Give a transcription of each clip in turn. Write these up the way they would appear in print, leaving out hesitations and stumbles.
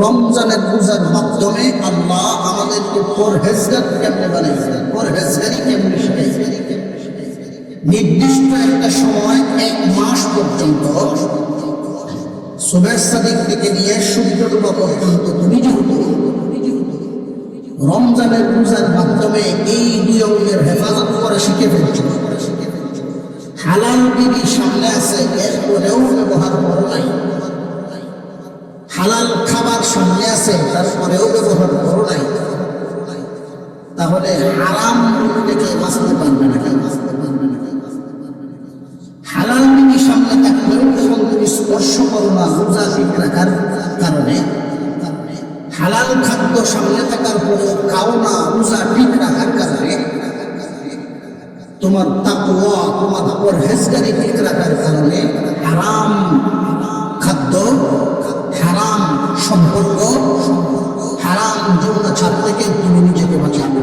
রমজানের রোজার মাধ্যমে আল্লাহ আমাদেরকে পরহেজগার কেমনে বানাইছেন, পরহেজগারি কেমনে শিখাইছেন। নির্দিষ্ট একটা সময় 1 মাস পর্যন্ত সুবহ সাদিক থেকে নিয়ে সূর্য ডোবা পর্যন্ত তুমি যেহেতু রমজানের রোজার মাধ্যমে এই নিয়মের হেফাজত করে শিখে ফেলছো, হালাল বিবি সামনে আছে এরপরেও ব্যবহার করো নাই, হালাল খাবার সামনে আছে তারপরেও ব্যবহার করো নাই, তাহলে হারাম থেকে বাঁচতে পারবে না। হালাল বিবি সামনে থাকলেও যখন তুমি স্পর্শ করো না রোজা ঠিক রাখার কারণে, হালাল খাদ্য সামনে থাকার পরেও খাও না রোজা ঠিক রাখার কারণে, তোমার তাকওয়া তোমার পরহেজগারি ঠিক রাখার কারণে হারাম খাদ্য, হারাম সম্পর্ক, হারাম যৌনাচার থেকে তুমি নিজেকে বাঁচাবে।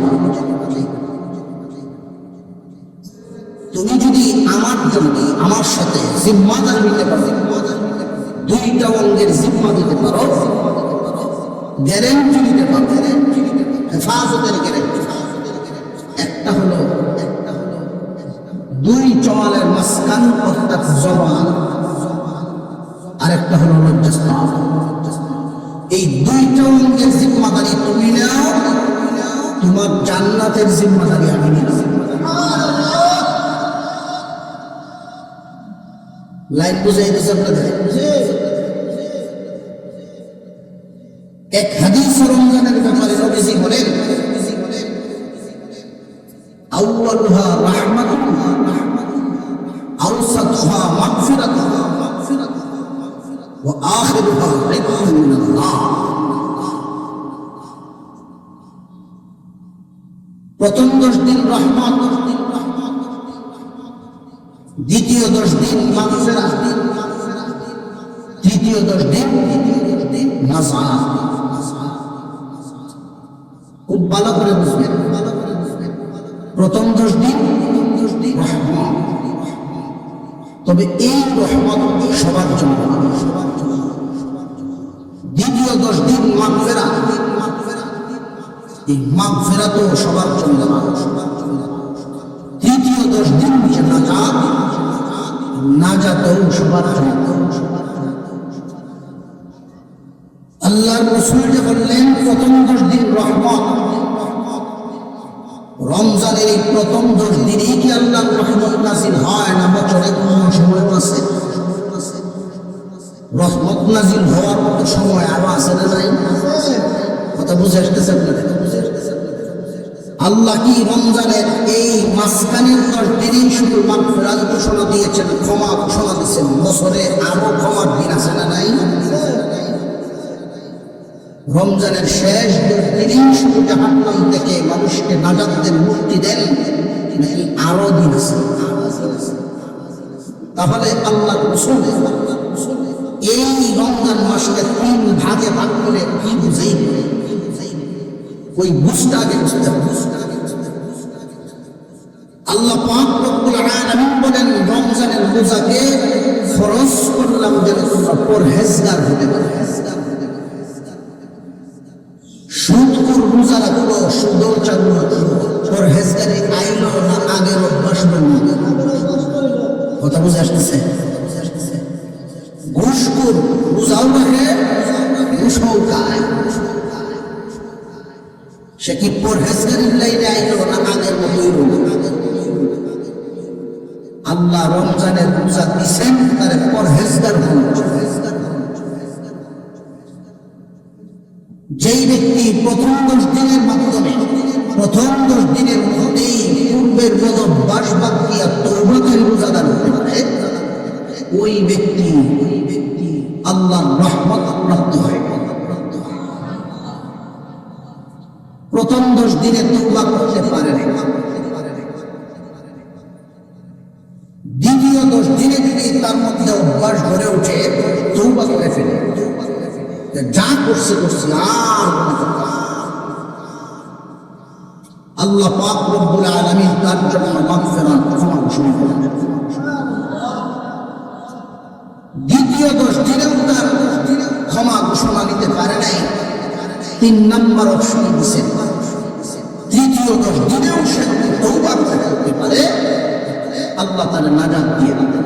তুমি যদি আমার জন্য আমার সাথে জিম্মাদার নিতে পারো, 2টা অঙ্গের জিম্মা দিতে পারো, গ্যারেন্টি দিতে পারো, হেফাজতের গ্যারেন্টি। একটা হলো 2 চওয়ালের মাঝখান অর্থাৎ জবান, আরেকটা হলো লজ্জাস্থান। এই 2টা অঙ্গের জিম্মাদারি তুমি নাও, তোমার জান্নাতের জিম্মাদারি আমি নিলাম। লাইন বুঝাইতেছে আপনাদের? এক হাদিস রমজানের ব্যাপারে নবীজি বলেন, আউয়ালুহা রাহমাতুন আওসাতুহা মাগফিরাতুন ওয়া আখিরুহা রিদওয়ানুন মিনাল্লাহ। প্রথম 10 দিন রহমত, দ্বিতীয় 10 দিন মাগফিরাত, তৃতীয় 10 দিন নাজাত। খুব ভালো করে বুঝবেন, প্রথম 10 দিন রহমত, তবে এই রহমত সবার জন্য। দ্বিতীয় 10 দিন মাগফিরাত, এই মাগফিরাতও সবার জন্য। তৃতীয় 10 দিন নাজাত, নাজাতও সবার জন্য। আল্লাহর রাসূল যে বললেন প্রথম 10 দিন রহমত, রমজানের এই প্রথম 10 দিনই কি আল্লাহর রহমত নাযিল হয় না বছরে কোনো সময় আছে? রহমত নাযিল হওয়ার মতো সময় আরো আছে না নাই? কথা বুঝে আসতেছে আপনাদের? আল্লাহ কি রমজানের এই মাঝখানের 10 দিনই শুধু মাগফিরাত ঘোষণা দিয়েছেন, ক্ষমা ঘোষণা দিয়েছেন? বছরে আরো ক্ষমার দিন আছে না নাই? রমজানের শেষ 10 দিনই শুধু জাহান্নাম থেকে মানুষকে নাজাতের মুক্তি দেন, নাকি আরো দিন আছে? তাহলে আল্লাহর রাসূল এই রমজান মাসকে 3 ভাগে ভাগ করে কি বুঝাই, ওই বুঝতে আগে বুঝতে হবে। আল্লাহ পাক রব্বুল আলামিন বলেন রমজানের রোজাকে ফরজ করলাম যেন তোমরা পরহেজগার হতে পারো। সুদখোর রোজা রাখলো, সুদও চালু রাখলো, পরহেজগারি আইলো না আগের অভ্যাস বলল? কথা বুঝে আসতেছে? ঘুষখোর রোজাও রাখে, ঘুষও খায়, সে কি পরহেজগারির লাইনে আইলো না আগের মতোই রইল? আল্লাহ রমজানের রোজা দিছেন তারে পরহেজগার হল। যেই ব্যক্তি প্রথম 10 দিনের মাধ্যমে, প্রথম 10 দিনের মধ্যেই পূর্বের বদঅভ্যাস বাদ দিয়া তওবাকারী রোজাদার হতে পারে, ওই ব্যক্তি আল্লাহর রহমত প্রাপ্ত হয়। প্রথম 10 দিনে তওবা করতে পারে না, দ্বিতীয় 10 দিনে যদি তার মধ্যে অভ্যাস গড়ে ওঠে, তওবা করে ফেলে, যা করছে আর আল্লাহ পাক রব্বুল আলামিন তার জন্য মাগফিরাত ক্ষমা ঘোষণা করেন। দ্বিতীয় 10 দিনেও তার ক্ষমা ঘোষণা নিতে পারে নাই, 3 নম্বর অপশন দিয়েছেন, তৃতীয় 10 দিনেও সে তওবা করতে পারে, আল্লাহ তাআলা নাজাত দিয়ে দিবেন।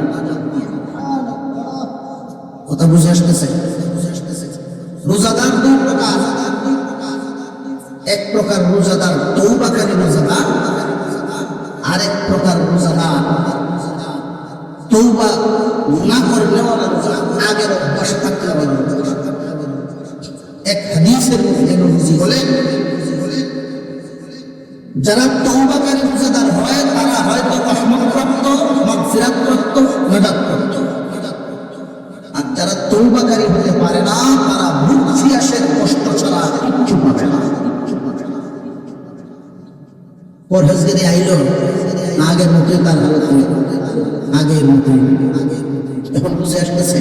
কথা বুঝে আসতেছে? রোজাদার 2 প্রকার, এক প্রকার রোজাদার তওবাকারী রোজাদার, আরেক প্রকার রোজাদার তওবা না করলেও আগের অভ্যাস থাকতে হবে। এক হাদিসের মধ্যে নবীজি বলেন, যারা তওবাকারী রোজাদার হয় তারা হয়তো রহমতপ্রাপ্ত, মাগফিরাতপ্রাপ্ত, নাজাতপ্রাপ্ত। আর যারা তওবাকারী হতে পারে না তারা বুক ফিয়াসের কষ্ট ছাড়া কিচ্ছু পাবে না। পরহেজগারি আইলো না, আগের মতোই তার হালত আগের মতোই। এখন বুঝে আসতেছে?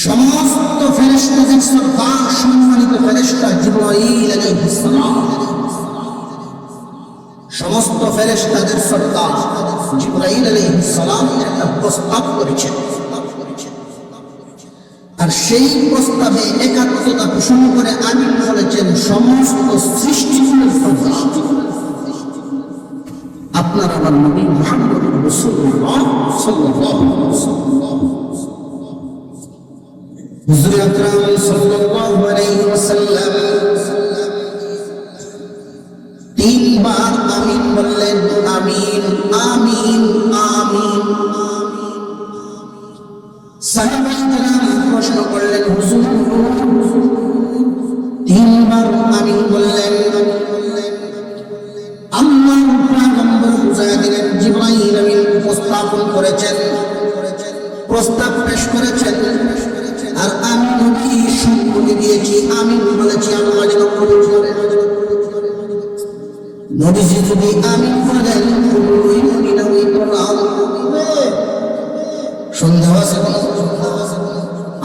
সমস্ত ফেরেশতাদের সর্দার সম্মানিত ফেরেশতা জিবরাইল আলাইহিস সালাম, সমস্ত ফেরেশতাদের সর্দার জিবরাইল আলাইহিস সালাম একটা প্রস্তাব করেছেন, আর সেই প্রস্তাবে একাত্মতা পোষণ করে আমিন বলেছেন সমস্ত সৃষ্টিকুলের সর্দার আপনার আমার নবী মুহাম্মদুর রাসূলুল্লাহ সাল্লাল্লাহু আলাইহি ওয়াসাল্লাম। হুজুর আকরাম সাল্লাল্লাহু আলাইহি ওয়াসাল্লাম 3 বার আমিন বললেন, আমিন আমিন আমিন। সাহাবায়ে কেরাম প্রশ্ন করলেন, হুজুর 3 বার আমিন বললেন, আল্লাহর পয়গম্বর বুঝায়া দিলেন, জিবরাইল আমিন উপস্থাপন করেছেন, প্রস্তাব পেশ করেছেন, আর আমি নবী সম্মতি দিয়েছি, আমিন বলেছি, আল্লাহ যেন কবুল করেন। নবীজি যদি আমিন বলেন, কবুলই নবী নবী করলাম, সন্দেহ আছে কোন?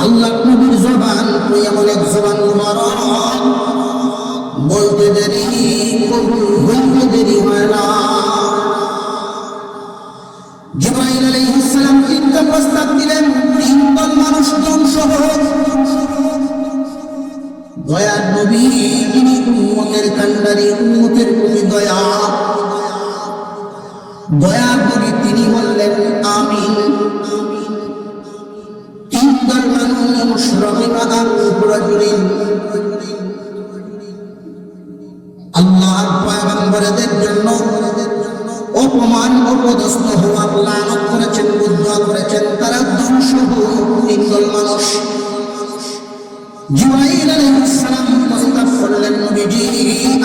আল্লাহ নবীর জবান এমন এক জবান মুবারক, বলতে দেরি কবুল হইতে দেরি হয় না। জিবরাইল আলাইহিস সালাম 3টা প্রস্তাব দিলেন, 3 দল মানুষ ধ্বংস হোক। দয়ার নবী যিনি উম্মতের কান্ডারি, উম্মতের প্রতি দয়ার নবী তিনি বললেন আমিন। 3 দল মানুষ রহিমাদান রাজুলিন, আল্লাহর পয়গম্বরদের জন্য অপমান অপদস্থ হওয়া, লানত করেছেন, বদদুয়া করেছেন, তারা ধ্বংস হোক 3 দল মানুষ। জিবরাইল আলাইহিস সালাম প্রস্তাব করলেন, নবীজি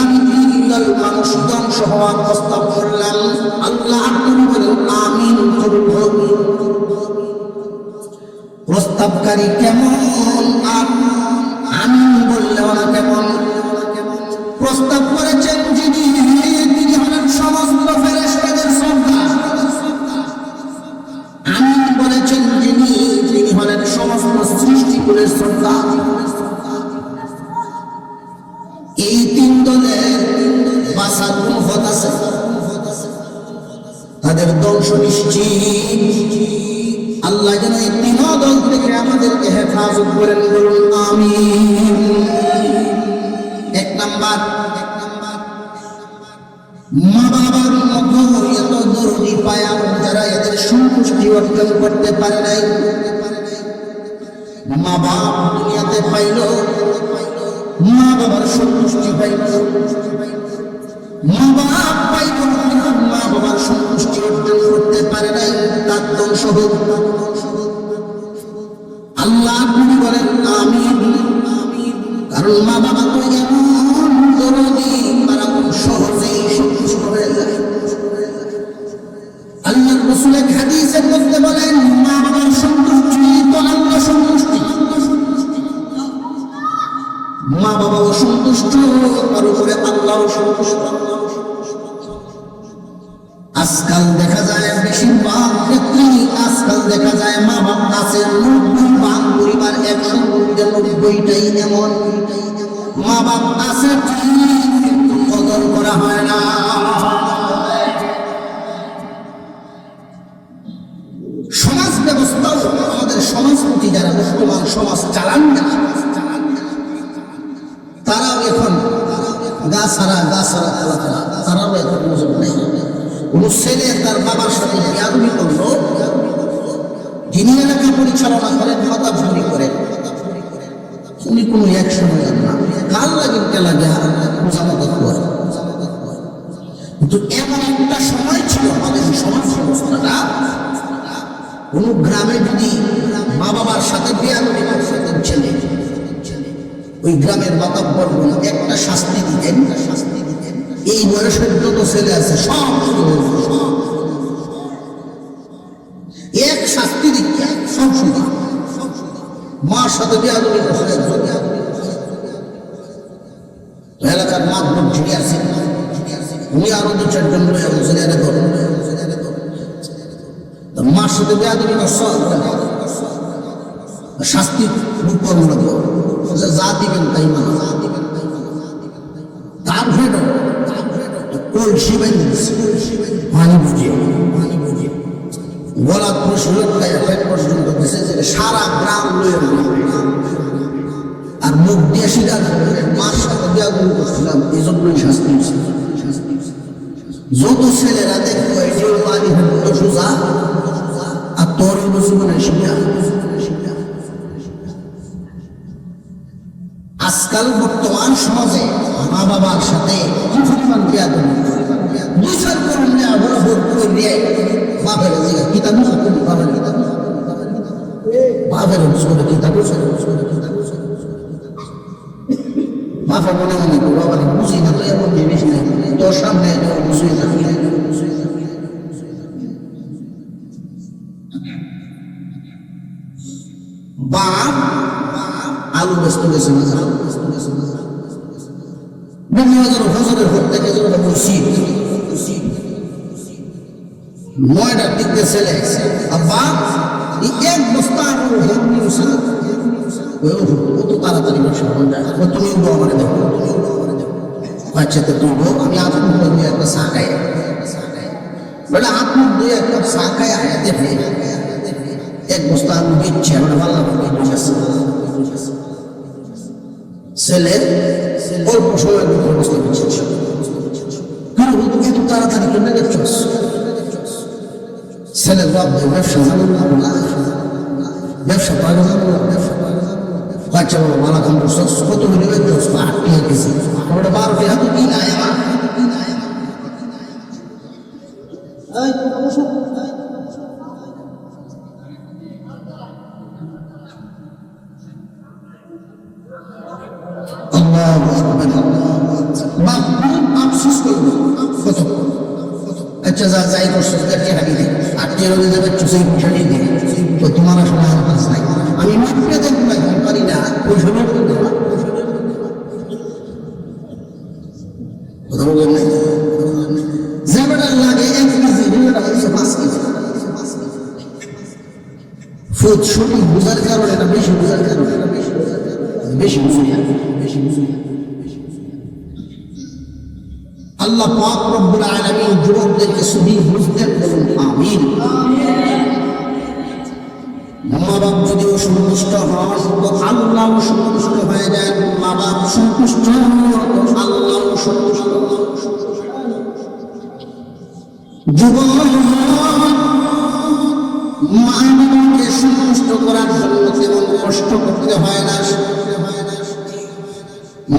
আমি 3 দল মানুষ ধ্বংস হওয়ার প্রস্তাব করলাম, আল্লাহ আপনি বলেন আমিন কবুল হোক। প্রস্তাবকারী কেমন আর আমিন বললেও না কেমন? প্রস্তাব করেছেন যিনি, তিনি হলেন সমস্ত ফেরেশতাদের সর্দার। আমিন বলেছেন যিনি, তিনি হলেন সমস্ত সৃষ্টিকুলের সর্দার। এই 3 দলের বাঁচার কোন পথ আছে? তাদের ধ্বংস নিশ্চিত। আল্লাহ যেন এই 3 দল থেকে আমাদেরকে হেফাজত করেন, বলুন আমিন। 1 নাম্বার, মা বাবার মতো এত দরদি পায়া যারা এদের সন্তুষ্টি অর্জন করতে পারে নাই। মা বাপ দুনিয়াতে পাইল, মা বাবার সন্তুষ্টি পাইল, মা বাপ পাইল, মা বাবার সন্তুষ্টি অর্জন করতে পারে নাই, তার ধ্বংস হোক। আল্লাহ আপনি বলেন আমিন, কারণ মা বাবা তো এমন দরদি, তারা খুব সহজেই সন্তুষ্ট হয়ে যায়। আল্লাহ রাসূল এক হাদিসের মধ্যে বলেন, মা বাবার সন্তুষ্টি তো আল্লাহ সন্তুষ্টি। মা বাবা অসন্তুষ্ট, তার উপরে আল্লাহ সন্তুষ্ট। আজকাল দেখা যায়, বেশিরভাগ ক্ষেত্রেই আজকাল দেখা যায় মা বাবা আছে 90% পরিবার, 100 মধ্যে 90টাই এমন। মা বাপ আছে কিন্তু কদর করা হয় না। সমাজ ব্যবস্থাও, আমাদের সমাজপতি যারা বর্তমান সমাজ চালান না, তারাও এখন গা ছাড়া তারাও এখন নজর নেই। কোন ছেলে তার বাবার সাথে বিয়াদবি করলো, যিনি এলাকা পরিচালনা করেন, মাতাবরি করেন, উনি কোনো এক সময় না কাল লাগে মোজামত করে। কিন্তু এমন একটা সময় ছিল আমাদের সমাজ ব্যবস্থাটা, কোন গ্রামে যদি মা বাবার সাথে বিয়াদবি করতেন ছেলে, ওই গ্রামের মাতাব্বর একটা শাস্তি দিতেন। এই বয়সের যত ছেলে আছে সব এক শাস্তি দিচ্ছে, সব শুধু মার সাথে বিয়াদবি করছে। এলাকার মাতবর ঝুঁকে আছে, উনি আরো 2-4 জন ছেলে করেন, মার সাথে বেয়াদবি করছো, শাস্তি রূপমূলক যা দিবেন তাই মানা। তার ভেট কলসি পানি বুঝিয়ে গলা প্রশ্রয় পেট পর্যন্ত গেছে, সারা গ্রাম লয়ে আর মুখ দিয়ে স্বীকার করে মার সাথে বেয়াদবি করছিলাম, এই জন্যই শাস্তি। যত ছেলেরা দেখবো এটিও পানি সোজা আর তোর জীবনে শিক্ষা। আজকাল বর্তমান সমাজে মা বাবার সাথে কি পরিমাণ বেয়াদবি, বিচার করুন না ভোট করে দিয়ে বাপের জায়গা কিতাব বাপের করে কিতাব বাপের মনে মনে বাবা বুঝি না তো এমন জিনিস নেই, তোর সামনে বুঝিয়ে থাকি। বাপ আলু ব্যস্ত গেছে ফসলের ভোট থেকে বসি 9টার দিক দিয়ে ছেলে বাপ এক বস্তা কত তাড়াতাড়ি তুমি আমার দেখো, আচ্ছা তো তুই আমি আপনার দিয়ে একটা চা খাই, বলে আপনার দিয়ে একটা চা খাই আয়া দেখে এক বস্তা আমি দিচ্ছি, আমরা ভালো ছেলে অল্প সময়ের ভিতরে বস্তা দিচ্ছে। এত তাড়াতাড়ি কেন দেখছস? ছেলের বাপ ব্যবসা ব্যবসা পাগল বাচ্চা বলো মালা খান করছস, কত মিলে বেচছস? 8 টাকা কেজি, ওটা 12 টাকা তো কি নাই আমার। আফসোস করবো কত, আচ্ছা যা যাই করছো হারিয়ে দে, 8 টাকা যাবে সেই পয়সা নিয়ে দে, তো তোমার আসলে আমার কাছে নাই। আমি মাত্রে দেখবো পারি না ওই সময় কথা বলবেন নাই যেটা লাগে 1 কেজি, 5 কেজি ফুট সঠিক বোঝার কারণে, এটা বেশি বোঝার কারণে বেশি বুঝি। আল্লাহ পাক রব্বুল আলামিন যুবকদেরকে সহি বুঝতে বলুন আমিন। মা বাপ যদি অসন্তুষ্ট হন তো আল্লাহ সন্তুষ্ট হয়ে যান, মা বাপ সন্তুষ্ট আল্লাহ সন্তুষ্ট। যুবক মা বাবাকে সন্তুষ্ট করার জন্য তেমন কষ্ট করতে হয় না।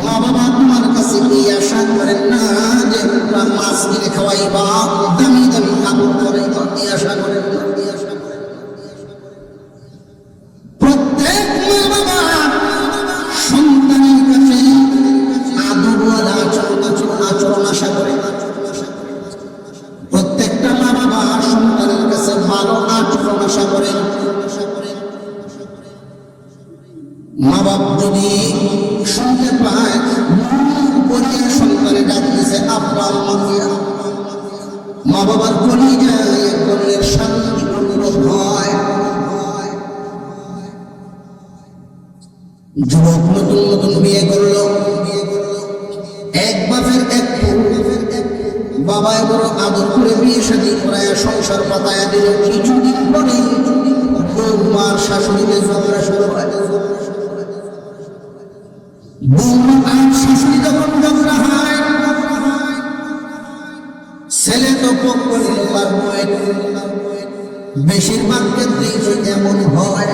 মা বাবা তোমার কাছে এই আশা করেন না যে তোমরা মাছ কিনে খাওয়াইবা, দামি দামি কাপড় পরাইবা, এই আশা করেন না। প্রত্যেক মা বাবা সন্তানের কাছে আদর আচরণ আশা করে। প্রত্যেকটা মা বাবা সন্তানের কাছে ভালো আচরণ আশা করে। মা বাপ যদি শুনতে পায় সন্তানের ডাক দিয়েছে আব্বা আম্মা, মা বাবার কলিজায় এক ধরনের শান্তি অনুভব হয়। যুবক নতুন নতুন বিয়ে করলো, এক বাপের এক বাবায় বড় আদর করে বিয়ে শাদী করায় সংসার পাতায় দিল। কিছুদিন পরে বৌমার শাশুড়িকে ঝগড়া শুরু হয়। বৌমা অল্প করলে পারবো। বেশিরভাগ ক্ষেত্রেই যদি এমন হয়,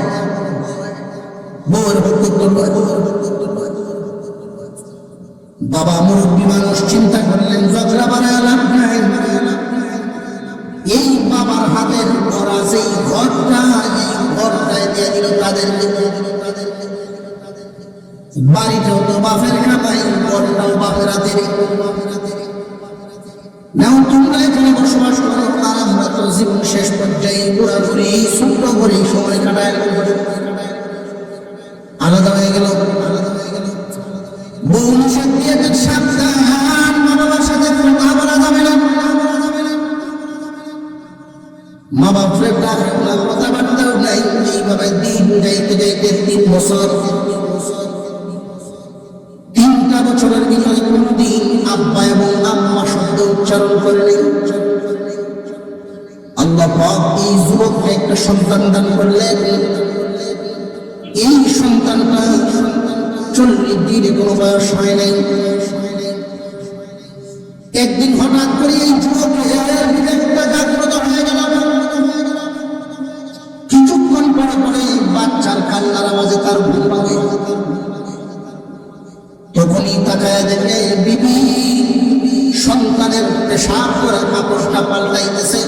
বাবা মুরব্বী মানুষ চিন্তা করলেন ঝগড়া বাড়ায় লাভ নাই। এই বাবার হাতের করা যেই ঘরটা, এই ঘরটায় দিয়ে দিল তাদেরকে। বাড়িটাও তো বাপের খাতাই, ঘরটাও বাপের হাতের। নাও তোমরা এখানে বসবাস করো, আর আমরা তো জীবন শেষ পর্যায়ে ঘোরাঘুরি ছোট্ট করে সময় কাটায় আলাদা হয়ে গেল। বউ নিষেধ দিয়েছে সাবধান, মা বাবার সাথে কথা বলা যাবে না। মা বাপের ডাকে না, কথাবার্তাও নাই। এইভাবে দিন যাইতে যাইতে 3 বছর, 3টা বছরের ভিতরে কোনদিন আব্বা এবং আম্মা শব্দ উচ্চারণ করেনি। আল্লাহ পাক এই যুবককে একটা সন্তান দান করলেন। এই সন্তানটা 40 দিনে কোনো বয়স হয় নাই। একদিন হঠাৎ করে এই যুবকের বিবেকটা জাগ্রত হয়ে গেল। কিছুক্ষণ পরে পরে বাচ্চার কান্নার আওয়াজে তার ঘুম ভাঙে। তখনই তাকায় দেখে বিবি সন্তানের পেশাব করা কাপড়টা পাল্টাইতেছে।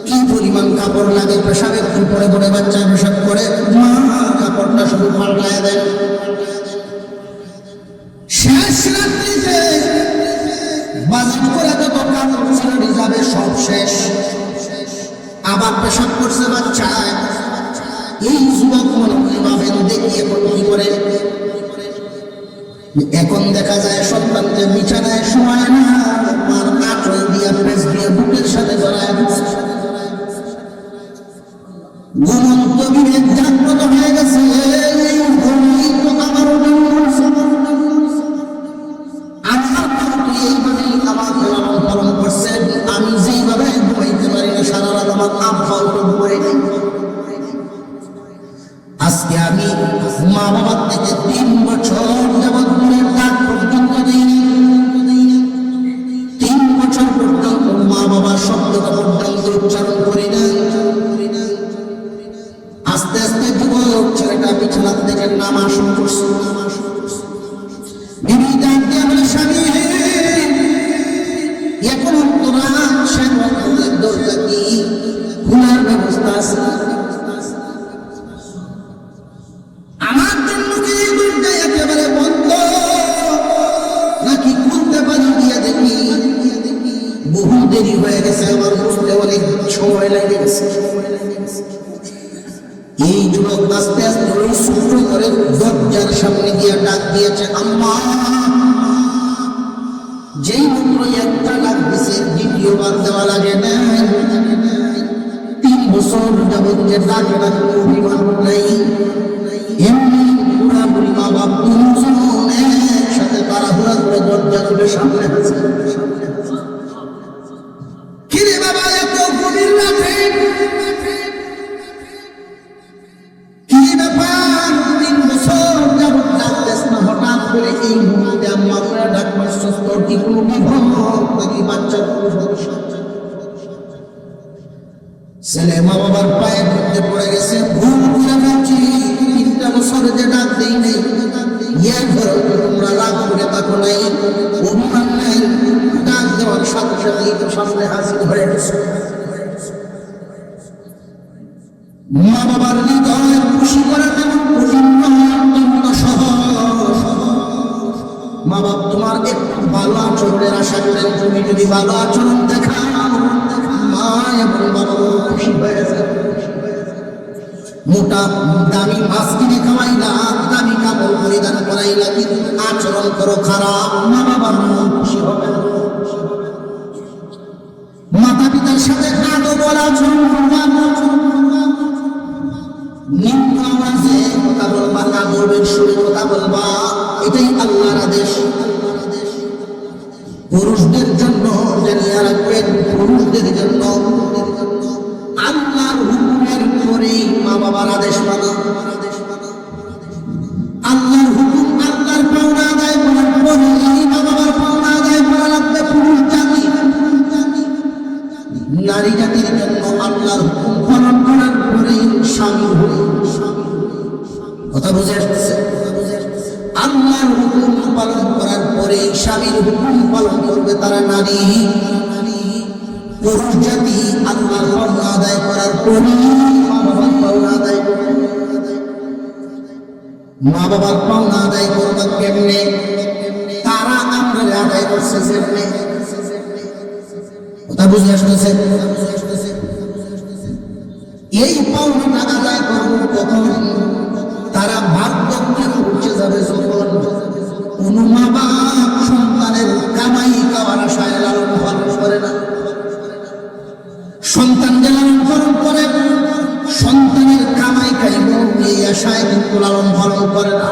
কি পরিমাণ কাপড় লাগে, পেশাব একটু পরে পরে বাচ্চা পেশাব করে, মা কাপড়টা শুধু পাল্টায় দেন। শেষ রাত্রিতে বাজার করে যত কাপড় ছেড়ে যাবে সব শেষ। আবার পেশাব করছে বাচ্চায়। এই যুবক মনে মনে ভাবেন দেখি এখন কি করে। এখন দেখা যায় সন্তানকে বিছানায় শোয়ায় না, আর আঁচল দিয়া পেঁচ দিয়ে বুকের সাথে জড়ায় দিচ্ছে। ঘুমন্ত বিবেক জাগ্রত হয়ে গেছে। এই ঘুমই তো আমার এইভাবেই আমাকে লালন পালন করছেন। আমি যেইভাবে ঘুমাইতে পারি না সারা রাত, আমার আব্বাও তো ঘুমাই নাই। আজকে আমি মা বাবার থেকে 3 বছর যাবৎ দূরের ডাক পর্যন্ত দিইনি। 3 বছর পর্যন্ত মা বাবার শব্দটা পর্যন্ত উচ্চারণ করি না। আস্তে আস্তে যুবক ছেলেটা বিছানা থেকে নামা শুরু করছে। বিবি ডাক দিয়ে বলে, স্বামী এখন তোরা সে দরজা কি ঘুমার ব্যবস্থা আছে? আমার জন্য কি দরজা একেবারে বন্ধ নাকি খুলতে পারি? দিয়ে দেখি বহু দেরি হয়ে গেছে, আমার বুঝতে অনেক সময় লেগে গেছে। এই যুবক আস্তে আস্তে ওই সূত্র করে দরজার সামনে গিয়ে ডাক দিয়েছে, আম্মা। যেই মাত্র একটা ডাক দিছে, দ্বিতীয়বার দেওয়া লাগে না। 3 বছর যাবত যে ডাকে না, কোনো অভিমান নাই। এমনি পুরাপুরি মা বাপ 2 জন একসাথে তাড়াহুড়া করে দরজা খুলে সামনে আছে। কিরে বাবা, এত গভীর রাতে কি ব্যাপার? 3 বছর যাবত ডাকতেছ না, হঠাৎ করে এই মুহূর্তে আম্মা করে ডাক মারছস। তোর কি কোনো বিভ্রম নাকি বাচ্চার কোনো সমস্যা? ছেলে মা বাবার পায়ে ধরতে পড়ে গেছে। ভুল করে ফেলছি, 3টা বছর যে ডাক দেই নাই। ইয়ার ধরো তোমরা রাগ করে থাকো নাই, অভিমান নাই। ডাক দেওয়ার সাথে সাথেই তো সামনে হাজির হয়ে গেছে। মা বাবার হৃদয় খুশি করা তেমন কঠিন নয়, অত্যন্ত সহজ। মা বাপ তোমার একটু ভালো আচরণের আশা করেন। তুমি যদি ভালো আচরণ দেখাও, মা এবং বাবা খুশি হয়ে যায়। মোটা দামি মাছ কিনে খাওয়াইলা, দামি কাপড় পরিধান করাইলা, কিন্তু আচরণ করো খারাপ, মা বাবার মন খুশি হবে না। মাতা পিতার সাথে আদব আচরণ করবা, নিম্ন আওয়াজে কথা বলবা, আদবের সুরে কথা বলবা। এটাই আল্লাহর আদেশ। পুরুষদের জন্য জানিয়ে রাখবেন, পুরুষদের জন্য আল্লাহর হুকুমের পরেই মা বাবার আদেশ মানা। আল্লাহর হুকুম, আল্লাহর পাওনা আদায় করার পরেই মা বাবার পাওনা আদায় করা লাগবে। পুরুষ জাতি আল্লাহর হুকুম পালন করার পরে স্বামীর হুকুম পালন করবে তারা নারী। পুরুষ জাতি আল্লাহর পাওনা আদায় করার পরে মা বাবার পাওনা আদায় করবে। মা বাবার পাওনা আদায় করবে কেমনে? তারা আমরা আদায় করছে কেমনে? কথা বুঝে আসতেছে? এই পাওনাটা আদায় করবো কখন? তারা বার্ধক্যে পৌঁছে যাবে যখন কোন মা বাপ সন্তানের কামাই খাওয়ার আশায় লালন পালন করে না। সন্তানকে লালন পালন করে, সন্তানের কামাই খাইব এই আশায় কিন্তু লালন পালন করে না।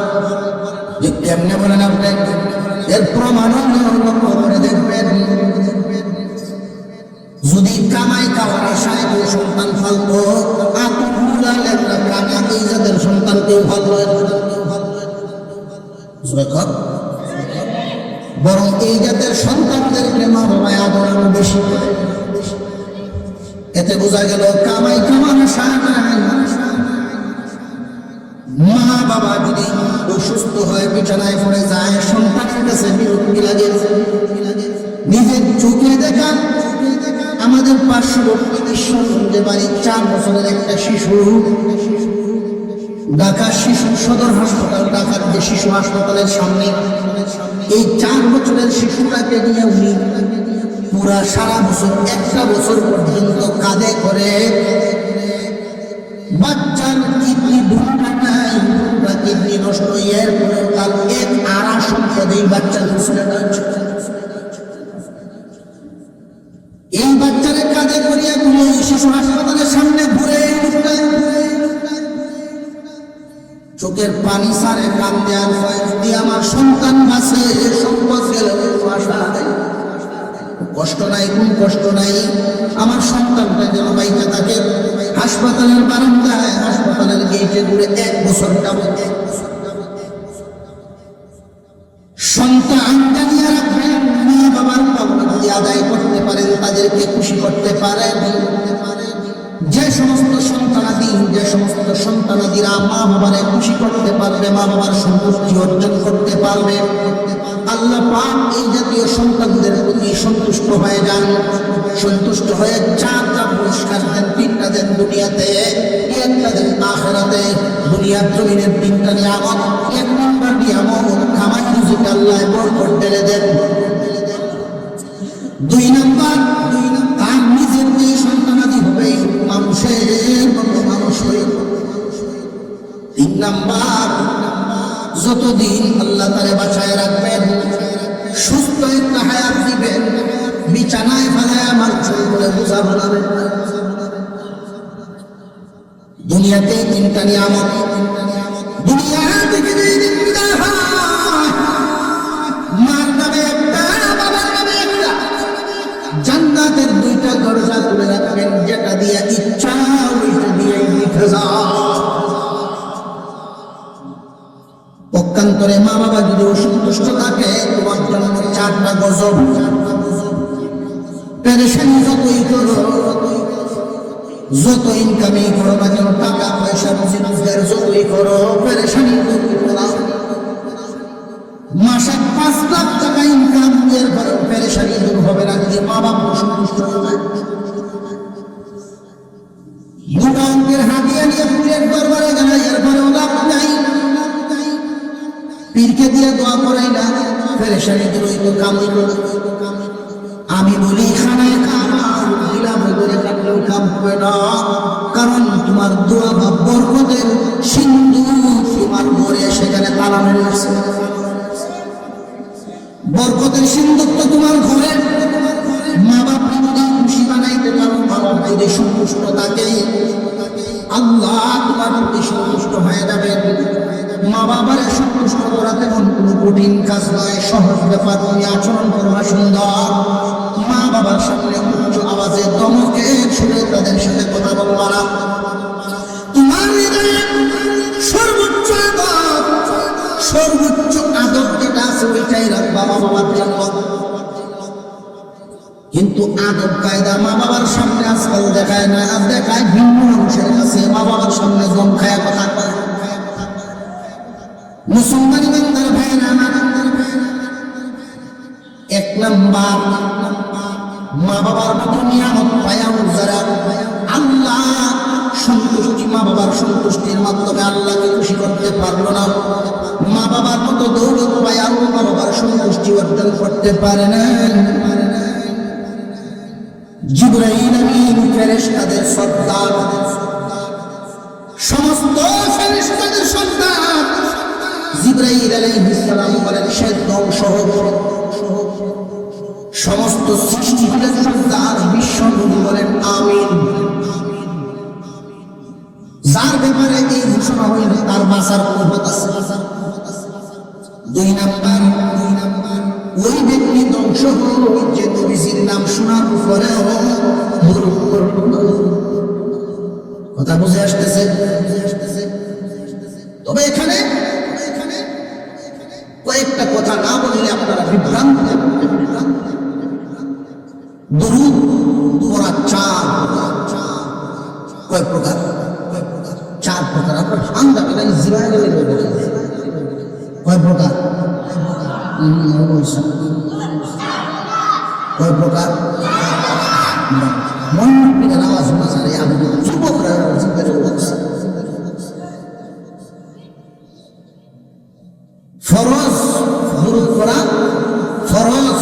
যে কেমনে বলেন আপনি? এর প্রমাণ লক্ষ্য করে দেখবেন, যদি কামাই খাওয়ার আশায় কেউ সন্তান ফালতো এই জাতের সন্তান কেউ ভালো বরং এই জাতের সন্তানদেরকে মা বাবায় আদরানো বেশি করে। এতে বোঝা গেল কামাই খাওয়ার আশা নাই। মা বাবা যদি অসুস্থ হয়ে বিছানায় পড়ে যায়, সন্তানের কাছে বিরক্তি লাগে। নিজের চোখে দেখা আমাদের পার্শ্ববর্তী বিশ্বগঞ্জে বাড়ি 4 বছরের একটা শিশু, ঢাকা শিশু সদর হাসপাতাল, ঢাকার যে শিশু হাসপাতালের সামনে এই 4 বছরের শিশুটাকে নিয়ে উনি পুরা সারা বছর 1টা বছর পর্যন্ত কাঁধে করে। বাচ্চার কিডনি দুটা নাই, দুটা কিডনি নষ্ট, এর পরে তার 1 আড়া সম্পদ এই বাচ্চার পিছনে রয়েছে। এই বাচ্চারে কাঁধে করিয়া ঘুরে শিশু হাসপাতালের সামনে ঘুরে চোখের পানি সারে কান দেওয়ার ভয়, যদি আমার সন্তান বাঁচে সম্পদ গেল আশা নাই, কষ্ট নাই, কোন কষ্ট নাই, আমার সন্তানটা যেন বাইকে থাকে। হাসপাতালের বারান্দায়, হাসপাতালের গেটে ঘুরে 1 বছর যাবত সন্তান জানিয়ে রাখবেন। মা বাবার পাওনা যদি আদায় করতে পারেন, তাদেরকে খুশি করতে পারেন। যে সমস্ত সন্তানাদিরা মা বাবারে খুশি করতে পারবে, মা বাবার সন্তুষ্টি অর্জন করতে পারবে, আল্লাহ পাক এই জাতীয় সন্তানদের প্রতি সন্তুষ্ট হয়ে যান। সন্তুষ্ট হয়ে 4টা পুরস্কার দেন, 3টা দেন দুনিয়াতে, 1টা দেন আখিরাতে। দুনিয়ার জমিনের 3টা নিয়ামত। 1 নম্বর নিয়ামত কামাই রুজিতে আল্লাহ বরকত ঢেলে দেন। 2 নম্বর তার নিজের যে সন্তানাদি হবে মানুষের মতো মানুষ হয়ে। 3 নম্বর যতদিন আল্লাহ তারে বাঁচায় রাখবেন, সুস্থ একটা হায়াত দিবেন, বিছানায় ফেলায় মানুষের করে বোঝা বানাবেন। দুনিয়াতে 3টা নিয়ামত। দুনিয়া থেকে মার নামে একটা, বাবার নামে একটা। জান্নাতের 2টা দরজা তুলে রাখবেন, যেটা দিয়ে ইচ্ছা ওইটা দিয়ে লিখে যাও। পক্ষান্তরে মা বাবা যদি অসন্তুষ্ট থাকে, তোমার জন্য 4টা গজব। পেরেশানি যতই করো, যত ইনকামই করো না কেন, টাকা পয়সা রুজি রোজগার যতই করো, পেরেশানি যতই করো, মাসে 5 লাখ টাকা ইনকাম, এরপরে পেরেশানি দূর হবে না যদি মা বাবা অসন্তুষ্ট হয়। 2টা অঙ্কের হাতিয়া নিয়ে পীরের দরবারে গেলে এরপরেও লাভ নাই। পীরকে দিয়ে দোয়া করাই না, পেরেশানি দূর হইতো, কাম হইল না। আমি বলি খানায় কাম দিলাম করে কাটলেও কাম হবে না, কারণ তোমার দোয়া বা বরকতের সিন্ধু তোমার ঘরে সেখানে তালা মেরে আছে। বরকতের সিন্ধু তো তোমার ঘরে। মা বাপ যদি খুশি বানাইতে পারো, মা বাপ যদি সন্তুষ্ট থাকে, আল্লাহ তোমার প্রতি সন্তুষ্ট হয়ে যাবেন। মা বাবারে সন্তুষ্ট করা তেমন কোনো কঠিন কাজ নয়, সহজ ব্যাপার। তুমি আচরণ করবা সুন্দর, মা বাবার সামনে উচ্চ আওয়াজে দমকে সুরে তাদের সাথে কথা বলবা না। তোমার হৃদয়ে সর্বোচ্চ আদব যেটা আছে ওইটাই রাখবা মা বাবার জন্য। কিন্তু আদব কায়দা মা বাবার সামনে আজকাল দেখায় না, দেখায় ভিন্ন মানুষের কাছে। মা বাবার সামনে দম খায়া কথা কয়। মুসলমান ইমানদার ভাইয়েরা নাম্বার, মা বাবার মতো নিয়ামত পায়াও যারা আল্লাহ সন্তুষ্টি, মা বাবার সন্তুষ্টির মাধ্যমে আল্লাহকে খুশি করতে পারলো না, মা বাবার মতো দৌলত পায়াও মা বাবার সন্তুষ্টি অর্জন করতে পারে না, জিবরাইল আমিন ফেরেশতাদের সর্দার, সমস্ত ফেরেশতাদের সর্দার জিবরাইল আলাইহিস সালাম বলেন সে ধ্বংস হোক। সমস্ত সৃষ্টিকুলের সর্দার বিশ্ব নবী বলেন আমিন। যার ব্যাপারে এই ঘোষণা হইল তার বাঁচার পথ আছে। দুই নাম্বার, ওই ব্যক্তি ধ্বংস হোক যে নবীজির নাম শোনার পরেও দুরূহ পড়ল না। কথা বুঝে আসতেছে? তবে এখানে কয়েকটা কথা না বললে আপনারা বিভ্রান্ত। দুরূহ পড়া কয় প্রকার? 4 প্রকার। আপনার ঠান্ডা পেলে জিবায় গেলে কয় প্রকার? কয় প্রকার? মন্ত্রীদের আওয়াজ মাসারে আমি যুবকরা জিজ্ঞাসা করছি। ফরজ দুরূহ পড়া, ফরজ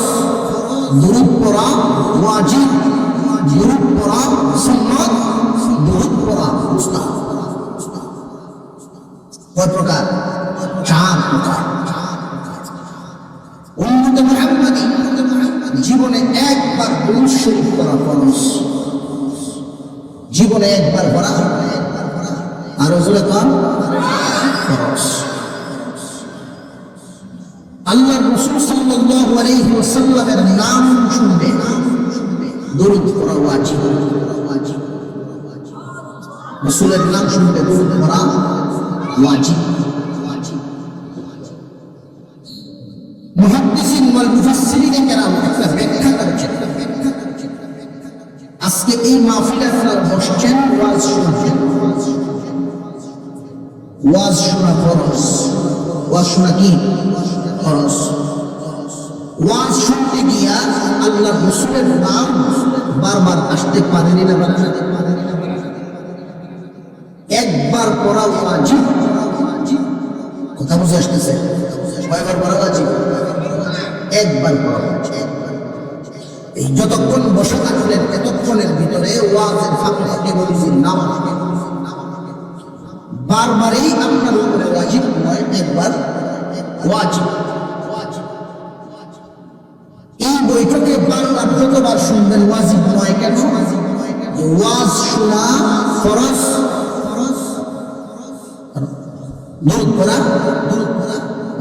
দুরূহ পড়া ওয়াজিব, দুরূহ পড়া সুন্নাত, দুরূহ পড়া মুস্তাহাব। কয় প্রকার? 4 প্রকার। উম্মতে মুহাম্মাদী জীবনে একবার দুরূদ শরীফ পড়া ফরজ, জীবনে একবার পড়া, আর জোরে কর ফরজ। আল্লাহর রাসূল সাল্লাল্লাহু আলাইহি ওয়াসাল্লামের নাম শুনবে দুরূদ পড়া ওয়াজিব। রাসূলের নাম শুনবে দুরূদ পড়া ওয়াজিব। মুহাদ্দিসিন ওয়াল মুফাসসিরিন কেরাম একটা ব্যাখ্যা করেছেন। আজকে এই মাহফিলে আপনারা বসছেন, ওয়াজ শুনছেন। ওয়াজ শোনা ফরজ। ওয়াজ শোনা কি ফরজ? ওয়াজ শুনতে গিয়া আল্লাহর রাসূলের নাম বারবার আসতে পারেনি না? একবার পড়া ওয়াজিব। কথা বুঝে আসতেছে? কয়বার পড়া ওয়াজিব? একবার পড়া ওয়াজিব। এই যতক্ষণ বসে থাকলেন এতক্ষণের ভিতরে ওয়াজের ফাঁকে ফাঁকে নবীজির নাম আসবে। বারবারই আপনার উপরে ওয়াজিব নয়, একবার ওয়াজিব। এই বৈঠকে বারবার যতবার শুনবেন ওয়াজিব নয় কেন? ওয়াজ শোনা ফরজ, দুরূদ পড়া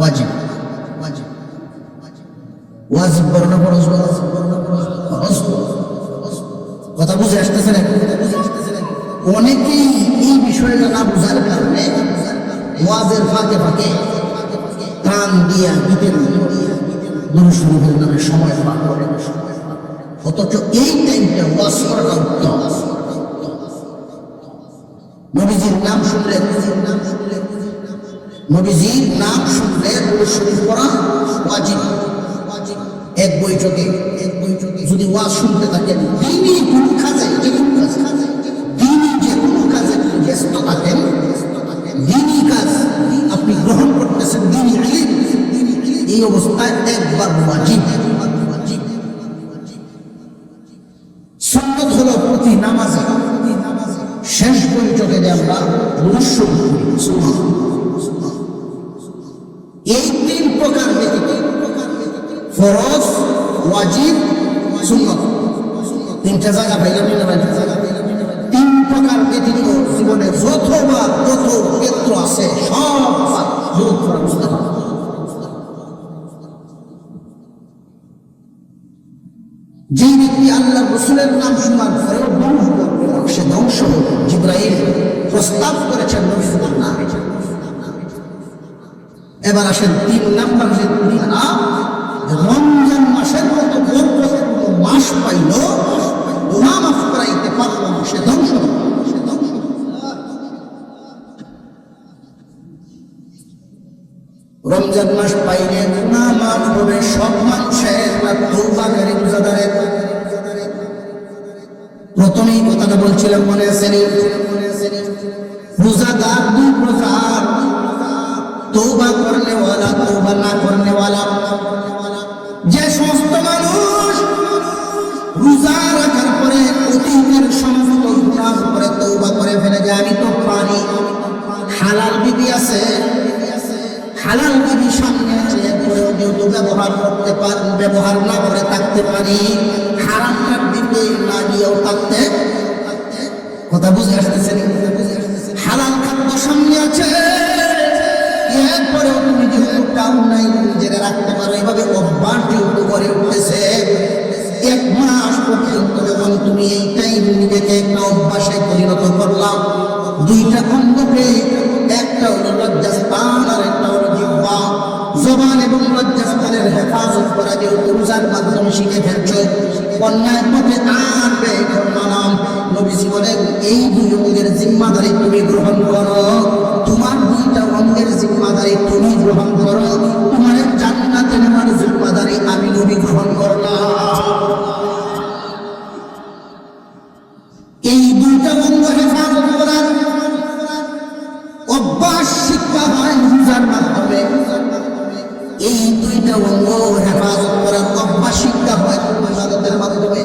ওয়াজিব। ওয়াজিব বর্ণনা ফরজ, ফরজ। কথা বুঝে আসতেছে না? অনেকেই এই বিষয়টা না বোঝার কারণে ওয়াজের ফাঁকে ফাঁকে কান দিয়া গীতের দুরূদ শরীফের নামে সময় পার করে। অথচ এই টাইমটা ওয়াজ করাটা উত্তম। নবীজির নাম শুনলে, নবীজির নাম শুনলে দুরূদ শরীফ পড়া ওয়াজিব। এক বৈঠকে যদি ওয়াজ শুনতে থাকেন, দিনই কোন কাজে, যে কোন কাজে, দিনই যে কোনো কাজে ব্যস্ত থাকেন, দিনই কাজ আপনি গ্রহণ করতেছেন, দিনই ইলম, এই অবস্থায় একবার ওয়াজিব। সুন্নাত হলো প্রতি নামাজে শেষ বৈঠকে যে আমরা দুরূদ শরীফ পড়ি, সুন্নাত। এই 3 প্রকার ব্যতীত ফরজ, ওয়াজিব, সুন্নাত, 3টা জায়গা পাইলাম না? 3 প্রকার ব্যতীত জীবনে যতবার যত ক্ষেত্র আছে সববার দুরূদ পড়া মুস্তাহাব। যেই ব্যক্তি আল্লাহর রাসূলের নাম শোনার পরেও দুরূদ পড়বে না, সে ধ্বংস হোক। জিবরাইল প্রস্তাব করেছেন নবীর নামে। এবার আসেন 3 নাম্বার যে দুনিয়া রমজান মাসের মতো বরকতপূর্ণ মাস পাইল, গুনাহ মাফ করাইতে পারল না, সে ধ্বংস। রমজান রমজান মাস পাইলে গুনাহ মাফ হবে সব মানুষের, না তওবাকারী রোজাদারের? প্রথমেই কথাটা বলছিলাম, মনে আছে? রোজাদার দুই প্রকার, তওবা করনে ওয়ালা, তওবা না করনে ওয়ালা। যে সমস্ত মানুষ রোজা রাখার পরে অতীতের সমস্ত গুনাহ করে তওবা করে ফেলে যে আমি তো পারি, হালাল বিবি আছে, হালাল বিবি সামনে আছে, এরপরেও যেহেতু ব্যবহার করতে পারি, ব্যবহার না করে থাকতে পারি, হারামটার দিকে না গিয়েও থাকতে, কথা বুঝে আসতেছে? হালাল খাদ্য সামনে আছে, এরপরেও তুমি যেহেতু কাউ নাই নিজেরা রাখতে পারো, এইভাবে অভ্যাস যেহেতু গড়ে উঠতেছে, এক মাস পর্যন্ত যখন তুমি এইটাই নিজেকে একটা অভ্যাসে পরিণত করলাম, দুইটা অঙ্গকে, একটা হলো লজ্জাস্থান আর একটা হলো জিহ্বা, জবান এবং লজ্জাস্থানের হেফাজত করা যেহেতু রোজার মাধ্যমে শিখে ফেলছো, অন্যায় পথে আর ব্যয় করবা না। নবীজি বলেন এই দুই অঙ্গের জিম্মাদারি তুমি গ্রহণ করো, তোমার দুইটা অঙ্গের জিম্মাদারি তুমি গ্রহণ করো, তোমার জান্নাতে নেওয়ার জিম্মাদারি আমি নবী গ্রহণ করলাম। এই দুইটা অঙ্গ হেফাজত করার অভ্যাস শিক্ষা হয় রোজার মাধ্যমে, এই দুইটা অঙ্গ হেফাজত করার অভ্যাস শিক্ষা হয় ইবাদতের মাধ্যমে,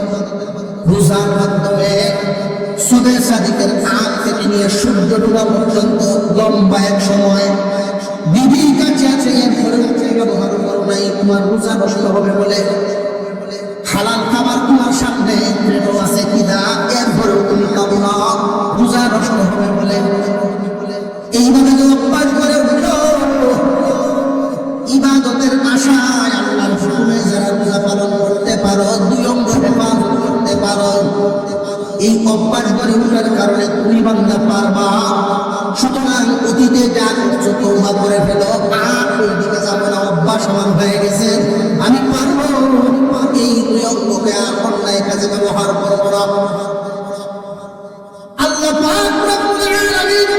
রোজার মাধ্যমে। সুবে সাদিকের আগ থেকে নিয়ে সূর্য ডোবা পর্যন্ত লম্বা এক সময় বিবির কাছে আছে, এরপরে ব্যবহার করো নাই, তোমার রোজা নষ্ট হবে বলে। হালাল খাবার তোমার সামনে আছে কিনা, এরপরেও তুমি খাবো না, রোজা নষ্ট হবে বলে। এইভাবে যে অভ্যাস করে উঠলো, ইবাদতের আশায় আল্লাহর হুকুমে যারা রোজা পালন করতে পারো, দুই অঙ্গ হেফাজত করতে পারো, এই অভ্যাস করে উঠার কারণে তুমি বান্দা পারবা। সুতরাং অতীতে যা করছো তওবা করে ফেলো, আর ওই দিকে যাবো না, অভ্যাস আমার হয়ে গেছে, আমি পারবো, এই দুই অঙ্গকে আর অন্যায় কাজে ব্যবহার করবো না। আল্লাহ পাক রব্বুল আলামিন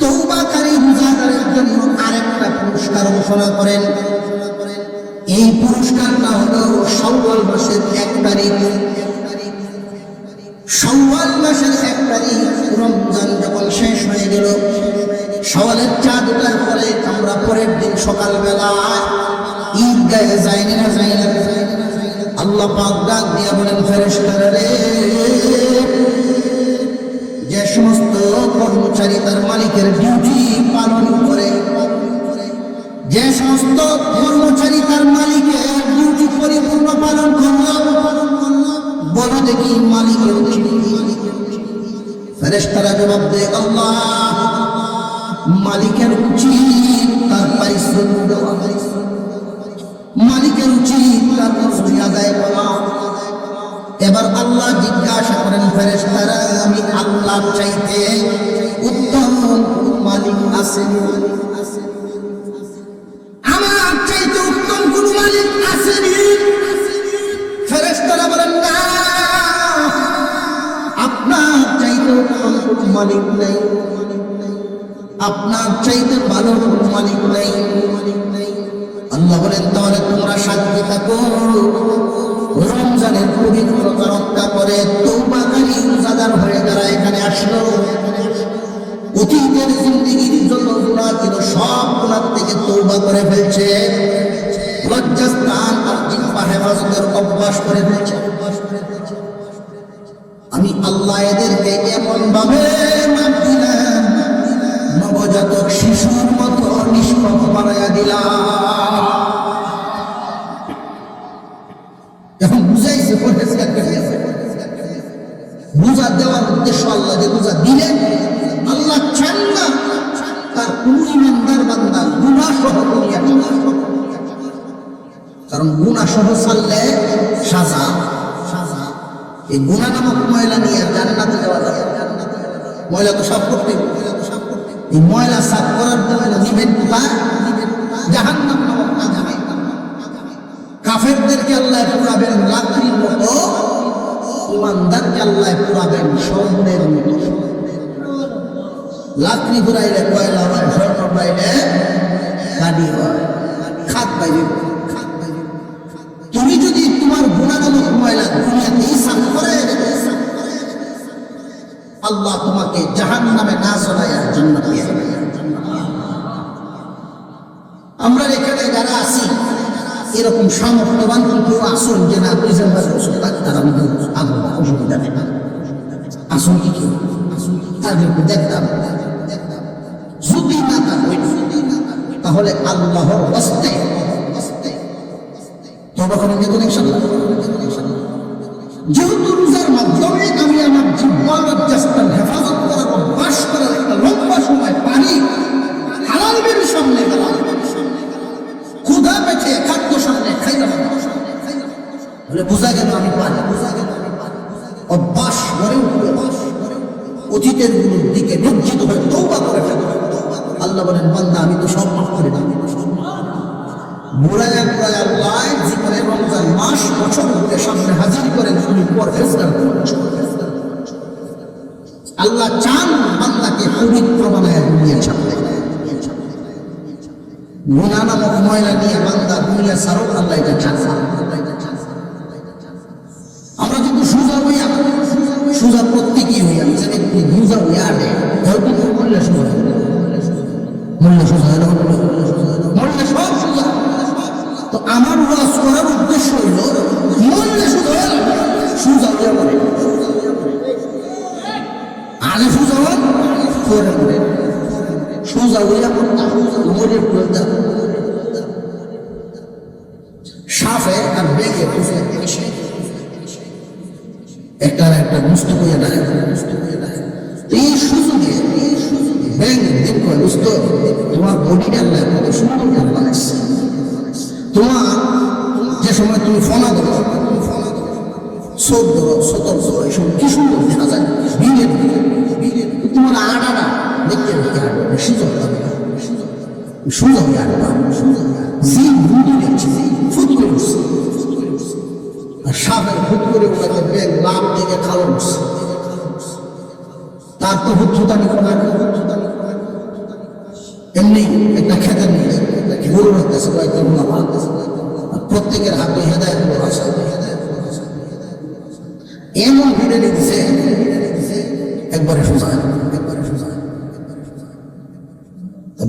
তওবাকারী রোজাদারের জন্য আরেকটা পুরস্কার ঘোষণা করেন। এই পুরস্কারটা হলো শাওয়াল মাসের 1 তারিখ। শাওয়াল মাসের 1 তারিখ রমজান যখন শেষ হয়ে গেল, শাওয়ালের চাঁদ ওঠার পরে আমরা পরের দিন সকালবেলা ঈদগাহে যাই না যাই না? আল্লাহ পাক ডাক দিয়া বলেন, ফেরেশতারা রে, যে সমস্ত কর্মচারী তার মালিকের ডিউটি পালন করে, যে সমস্ত কর্মচারী তার মালিকের ডিউটি পরিপূর্ণ পালন করল, বলো দেখি মালিকের উচিত কি? ফেরেশতারা জবাব দেয়, আল্লাহ, মালিকের উচিত তার পারিশ্রমিক দেওয়া, মালিকের উচিত তার মজুরি আদায় করা। এবার আল্লাহ জিজ্ঞাসা করেন, ফেরেশতারা, আমি আল্লাহর চাইতে উত্তম মালিক আছেন? আমার চাইতে উত্তম কোন মালিক আসেনি? ফেরেশতারা বলেন, না, আপনার চাইতে উত্তম কোন মালিক নেই, আপনার চাইতে ভালো কোন মালিক নেই। আল্লাহ বলেন, তাহলে তোমরা সাক্ষী থাকো, রমজানের পবিত্রতা রক্ষা করে তওবাকারী রোজাদার হয়ে যারা এখানে আসলো, অতীতের জিন্দেগির যত গুনাহ ছিল সব গুনাহ থেকে তওবা করে ফেলছে, লজ্জাস্থান আর জিহ্বা হেফাজতের অভ্যাস করে ফেলছে, আমি আল্লাহ এদেরকে এমন ভাবে মাপ দিলাম, নবজাতক শিশুর মতো নিষ্পাপ বানায়া দিলাম। এখন বুঝাইছে, বুঝা দেওয়ার উদ্দেশ্য আল্লাহ যে বুঝা দিলেন, আল্লাহ চান না তার কোন ইমানদার বান্দা গুনাহ সহ দুনিয়া, কারণ গুনাহ সহ চাললে সাজা, এই গুনাহ নামক ময়লা নিয়ে জান্নাতে যাওয়া যায়। ময়লা তো সাফ করতে, এই ময়লা সাফ করার জন্য নিবেন কোথায়? জাহান্নাম নামক আগুনে। কাফেরদেরকে আল্লাহ পুরাবেন লাকড়ির মতো, ইমানদারকে আল্লাহ পুরাবেন স্বর্ণের মতো। লাকড়ি ঘুরাইলে কয়লা হয়, স্বর্ণ পাইলে গাড়ি হয়, খাত বাইরে। তুমি যদি তোমার গুণাগত ময়লা দুনিয়াতেই সাফ করে, আল্লাহ তোমাকে জাহান্নামে না চলাইয়া জান্নাত দিয়ে দিবে। আমরা এখানে যারা আছি এরকম সামর্থ্যবান কেউ আসুন যে না ডিসেম্বর বছর ডাক্তার আমি আগ্রহ অসুবিধা নেই, আসুন কি কেউ তাদেরকে দেখতাম। যদি না থাকবে তাহলে আল্লাহর হস্তে তওবা করেন দেখুন ইনশাআল্লাহ। যেহেতু রোজার মাধ্যমে আমি আমার জিহ্বার জাস্তান হেফাজত করার অভ্যাস করার একটা লম্বা সময় পানি হালাল বের সামনে গেলাম, ক্ষুধা পেটে খাদ্য সামনে খাইলাম বলে বোঝা গেল আমি পারি, অভ্যাস গড়ে উঠবে, অতীতের গুলোর দিকে লজ্জিত হয়ে তওবা করে ফেলবে। আল্লাহ বলেন বান্দা আমি তো সব মাফ করে দিই। ঘুরাইয়া ঘুরাইয়া আল্লাহ জীবনে রমজান মাস বছর ঘুরে সামনে হাজির করেন, তুমি পরহেজগার আল্লাহ চান বান্দাকে পবিত্র বানায় দুনিয়ার সামনে। গুনাহ নামক ময়লা নিয়ে বান্দা দুনিয়া ছাড়ো, আল্লাহ এটা চান। আমরা কিন্তু সোজা হইয়া সোজা প্রত্যেকই হইয়া যে ব্যক্তি সোজা হইয়া আনে হয়তো মূল্যে সোজা, মূল্যে সোজা মূল্যে সব সোজা। তো আমার ওয়াজ করার উদ্দেশ্য হইল মূল্যে সোজা সোজা হইয়া বলে আগে সোজা হন করে সোজা হইয়া মরে পড়তে সাফে আর বেগে একটা একটা মুস্ত হইয়া দেয়। এই সুযোগে ব্যাংক দিন করে বুঝত তোমার বডিটা কত সুন্দর বানাইছে। তোমার যে সময় তুমি ফোনা ধরো, চোখ ধরো, সতর্ক ধরো, এইসব কি সুন্দর দেখা যায়। বিলের তোমার আড়াটা দেখতে দেখতে আড়বে সুযোগ পাবে, সুযোগ আড়বা যে বুদ্ধি দেখছে ফুট করে উঠছে, আর সাপের ফুট করে ওটাকে ব্যাগ লাভ থেকে খাওয়া উঠছে। তার তো হুচ্ছুতানি করা এমনি একটা খেতে নিয়ে গরু রাখতেছে, কয়েকটা গুণা ভাঙতেছে, প্রত্যেকের হাতে হেদায়ত আছে। এমন ভিড়ে দিচ্ছে একবারে সোজা, একবারে সোজা।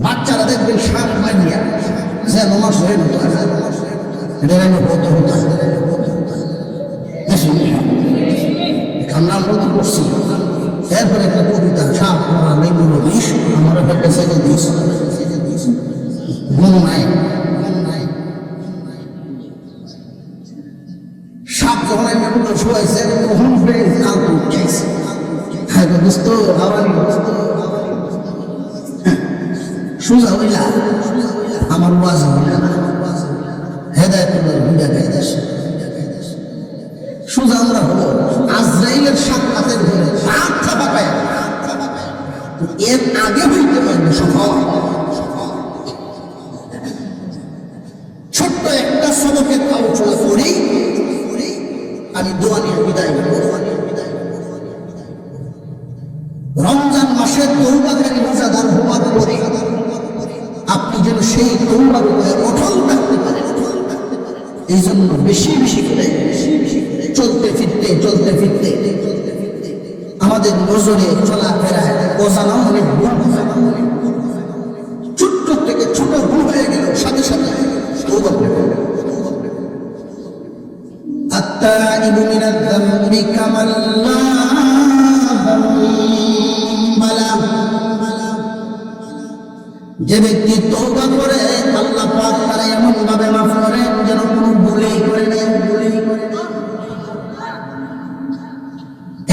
বাচ্চারা দেখবেন সাপ মারিয়া যে নমাজ হয়ে হতো এটা হতো হতো আমরা বলতে করছি। এরপরে একটা কবিতা সাপ মারা নেই কোনো বিষ, আমার একটা ছেলে দিস গুণ নাই। সাপ যখন একটা কুকুর শোয়াইছে তখন কালকে উঠেছে, হ্যাঁ বুঝত হাওয়ানি সোজা হইলা আমার ওয়াজ হইলা না, হেদায়েত বুঝা গেছে সোজা আমরা হলো আজরাইলের সাক্ষাতের ধরে রাত চাপা পায়। এর আগে হইতে পারবে সফল। ছোট্ট একটা সবকের আলোচনা করেই আমি দোয়া নিয়ে বিদায় করব। রমজান মাসে তওবাকারী রোজাদার হওয়ার পরে আপনি যেন সেই তওবার উপরে অটল থাকতে পারেন, এই জন্য বেশি বেশি করে চলতে ফিরতে আমাদের নজরে চলাফেরায় অজানা অনেক ভুল, ছোট্ট থেকে ছোট ভুল হয়ে গেল সাথে সাথে তওবা করতে হবে। আত্তাইবু মিনাদ যামবি কামান লা যামবা, যে ব্যক্তি তওবা করে আল্লাহ পাক তারা এমন ভাবে মাফ করেন যেন কোনো ভুলেই করে নেই।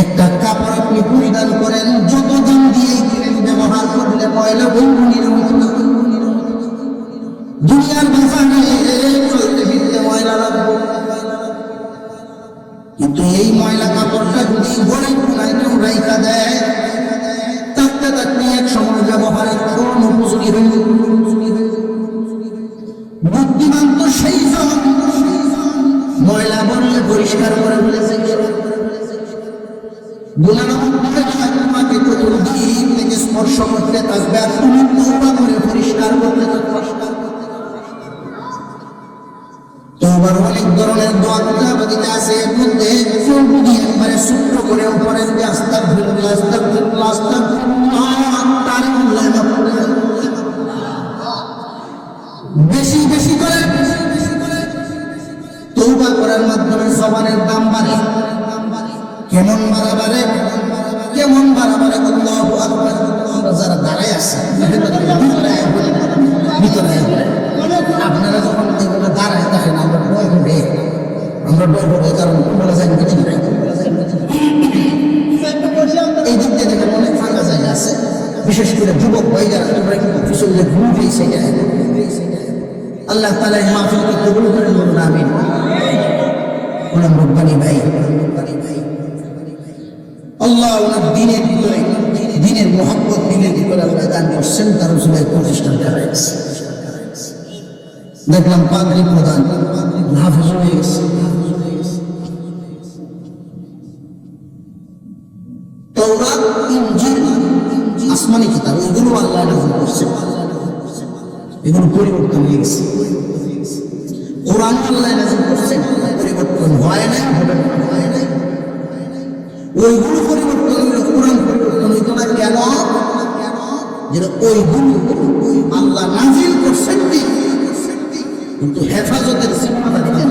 একটা কাপড় আপনি পরিধান করেন, যত দাম দিয়ে কিনেন ব্যবহার করলে ময়লা বন্ধুনির মতো দুনিয়ার বাজারে চলতে ফিরতে ময়লা লাগবে, কিন্তু এই ময়লা কাপড়টা যদি গড়ে কোনায় কেউ রাইখা দেয় থাকতে থাকতে এক সময় ব্যবহারের কোন উপযোগী হইল। বুদ্ধিমান তো সেই জন ময়লা বললে পরিষ্কার করে বলেছে, তোমাকে চতুর্দিক থেকে স্পর্শ করতে থাকবে আর তুমি তওবা করে পরিষ্কার করতে থাকবে। তওবার অনেক ধরনের দোয়া কিতাবাদিতে আছে, এর মধ্যে কেউ যদি একবারে ছোট্ট করে পড়েন যে আস্তাগফিরুল্লাহ আস্তাগফিরুল্লাহ আস্তাগফিরুল্লাহ, তার আল্লাহ মাফ করে দেন। বেশি বেশি করে তওবা করার মাধ্যমে জবানের দাম বাড়ে। কেমন বাড়াবাড়ে, কেমন বাড়াবাড়ে, আল্লাহু আকবার। আমরা যারা দাঁড়ায় আছি ভিতরে আপনারা যখন এগুলো দাঁড়ায় দেখেন আমরা ভয় করে, কারণ বলা যায় না কিছু নাই। এই দিক দিয়ে দেখেন অনেক ফাঁকা জায়গা আছে, বিশেষ করে যুবক ভাই যারা তোমরা কিন্তু পিছনে ঘুম দিই সেটা আল্লাহ তাআলা এই মাহফিলকে কবুল করেন, বলুন আমিন। ওনার রব্বানি ভাই আল্লাহ ওনার দিনের ভিতরে, দিনের মহব্বত দিনের ভিতরে আল্লাহ দান করছেন, তার রাসূলের প্রতিষ্ঠান করাইছে। দেখলাম পাগড়ি প্রদান হাফেজ হয়ে গেছে। তাওরাত, ইনজিল, আসমানি কিতাব, এগুলো আল্লাহ নাযিল করছেন, এগুলো পরিবর্তন হয়ে গেছে। কোরআন আল্লাহ নাযিল করছেন, পরিবর্তন হয় নাই, হবে না। ওইগুলো পরিবর্তন হইল, কোরআন পরিবর্তন হইত না। কেন? যেটা ওইগুলো আল্লাহ নাযিল করছেন কিন্তু হেফাজতের জিম্মাদারি দেন।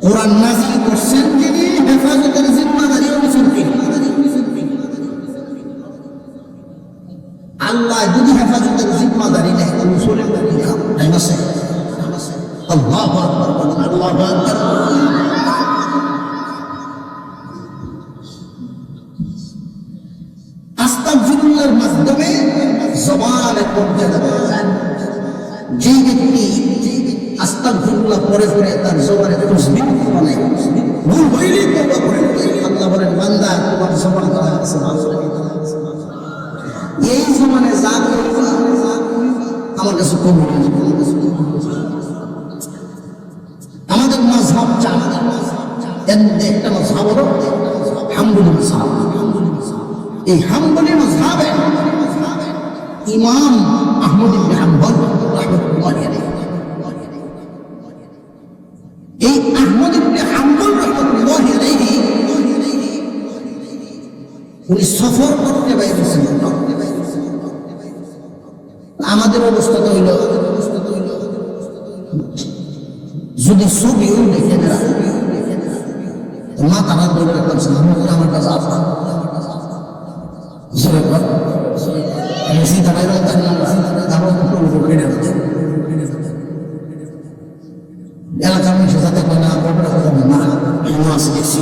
কোরআন নাযিল করছেন তিনি, হেফাজতের জিম্মাদারি নিয়েছেন তিনি। আল্লাহ যদি হেফাজতের জিম্মাদারি নেয় রাসূলের কিতাব নাই আছে। আল্লাহু আকবার, আল্লাহু আকবার। আস্তাগফিরুল্লাহর মাধ্যমে জবানের মর্যাদা বেড়ে যায়। যে ব্যক্তি আস্তাগফিরুল্লাহ পড়ে পড়ে তার জবানে তাসবিহ বানায়, ভুল হইলেই তওবা করে, আল্লাহ বলেন বান্দা তোমার জবান আমার কাছে মাফ করে দাও। এই জবানে যা করবা আমার কাছে কবুল। আমাদের মাযহাব চার, এর মধ্যে একটা মাযহাব হলো হাম্বলি মাযহাব। এই হাম্বলি মাযহাবে ইমাম আহমদ ইবনে হাম্বল রাহমাতুল্লাহি আলাইহি, এই আহমদ ইবনে হাম্বল রাহমাতুল্লাহি আলাইহি উনি সফর করতে বাইরেছেন। আমাদের অবস্থা তো হইল যদি ছবিও দেখে না মাথা রাত ধরে রাখলাম, আমার কাছে আপনার এলাকার মানুষের সাথে না মাছ গেছি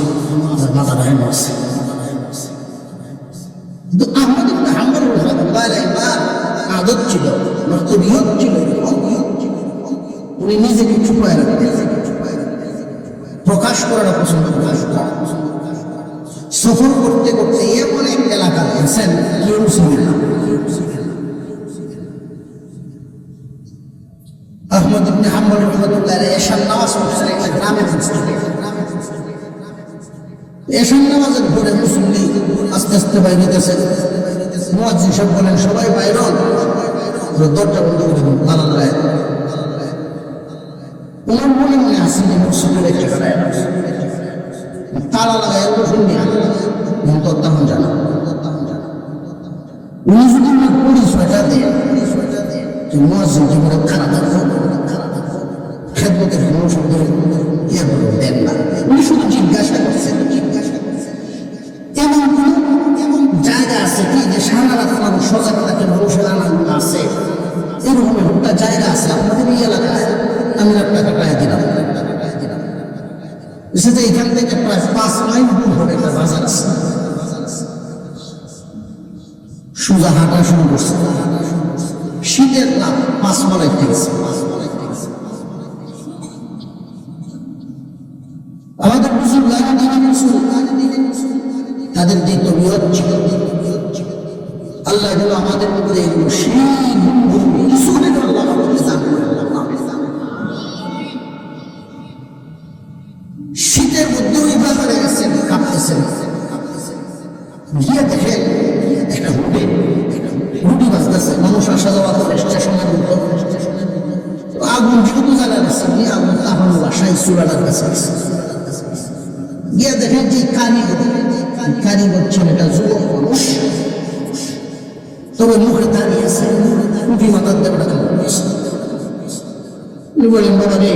মাথা ভাই মাছ। কিন্তু আহমদ ইবনে হাম্বল রাহমাতুল্লাহ আদত ছিল, নর্তবিয়ত ছিল, উনি নিজেকে চুপায় রাখতেন, প্রকাশ করাটা পছন্দ করতেন। সফর করতে করতে এমন এক এলাকা গেছেন কেউ ছিলেন না। আহমদ ইবনে হাম্বল রাহমাতুল্লাহ আলাইহি এশার নামাজ পড়ছেন একটা গ্রামের মসজিদে। এশার নামাজের পরে মুসল্লি আস্তে আস্তে বাইরে গেছে। মুয়াজ্জিন সাহেব বলেন সবাই বাইরে হন, দরজা বন্ধ করে দিন, তালা লাগায়। ওনার মনে মনে আসেন যে মসজিদের একটা তালা লাগায় শুনবি তখন জানা। উনি যদি আমার পরিচয়টা দেন যে মুয়াজ্জিন জীবনে খারাপ থাকবো, খেদমতের কোনো শব্দ ইয়ে দেন না। উনি শুধু জিজ্ঞাসা করছেন এমন জায়গা আছে কি যে সারা রাত মানুষ সজাগ থাকে, মানুষের আনন্দ আছে, এরকম একটা জায়গা আছে আপনাদের এই এলাকায়, আমি একটা টাকা দিলাম। সেটা এখান থেকে প্রায় 5 মাইল দূর হবে একটা বাজার আছে। সোজা হাঁটা শুরু করছে, শীতের রাত 5 মাইল ঠেকছে। আমাদের বুজুর্গ তাদের যে তবিয়ত ছিল, আল্লাহ যেন আমাদের মধ্যে এগুলো সেই গুণগুলো কিছু হলে আল্লাহ আমাদেরকে দান করে। শীতের মধ্যে ওই বাজারে গেছেন, কাঁপতেছেন, গিয়ে দেখেন একটা রুটি বাজতেছে, মানুষ আসা যাওয়া করে স্টেশনের মতো। আগুন যেহেতু জ্বালা দিচ্ছে, বাসায় চূড়াটার কাছে গিয়ে দেখেন যে কারিগর ছেলেটা যুবক মানুষ, তবে মুখে দাঁড়িয়েছে, টুপি মাথার দেবটা উনি বলেন, বাবা রে,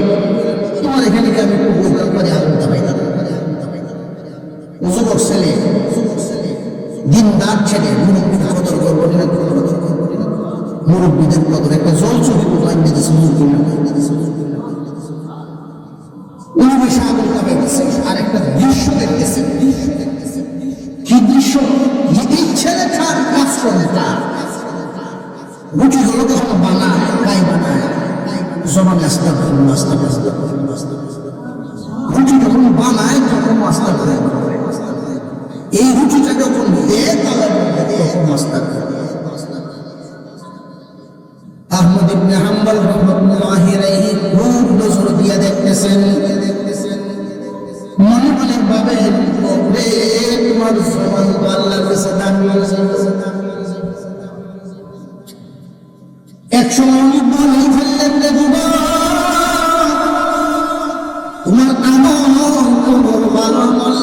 তোমার এখানে কি আমি একটু বলতে পারি? আনতে পাই না। যুবক ছেলে, দিনদার ছেলে, মুরব্বীর কদর করবো না, মুরব্বীদের কদর একটা জল চোখে আনতে দিয়েছে উনি বসে আগুনটা পেয়েছে। আর একটা দৃশ্য দেখতেছে। কি দৃশ্য? যে এই ছেলেটার কাজটা রুটি হলো কখনো বানায়, গায়ে বানায়, জমানে আস্তা রুটি যখন বানায় তখন আস্তা করে, এই রুটিটা যখন দেয় তাহলে তখন আস্তা করে। আহমদ ইবনে হাম্বল রাহমাতুল্লাহি আলাইহি খুব নজর দিয়ে দেখতেছেন, মনে মনে ভাবেন, ওরে তোমার জবান তো আল্লাহর কাছে দামি। একসময় উনি বলেই ফেললেন, রে বাবা, তোমার আমল কোনো ভালো নয়।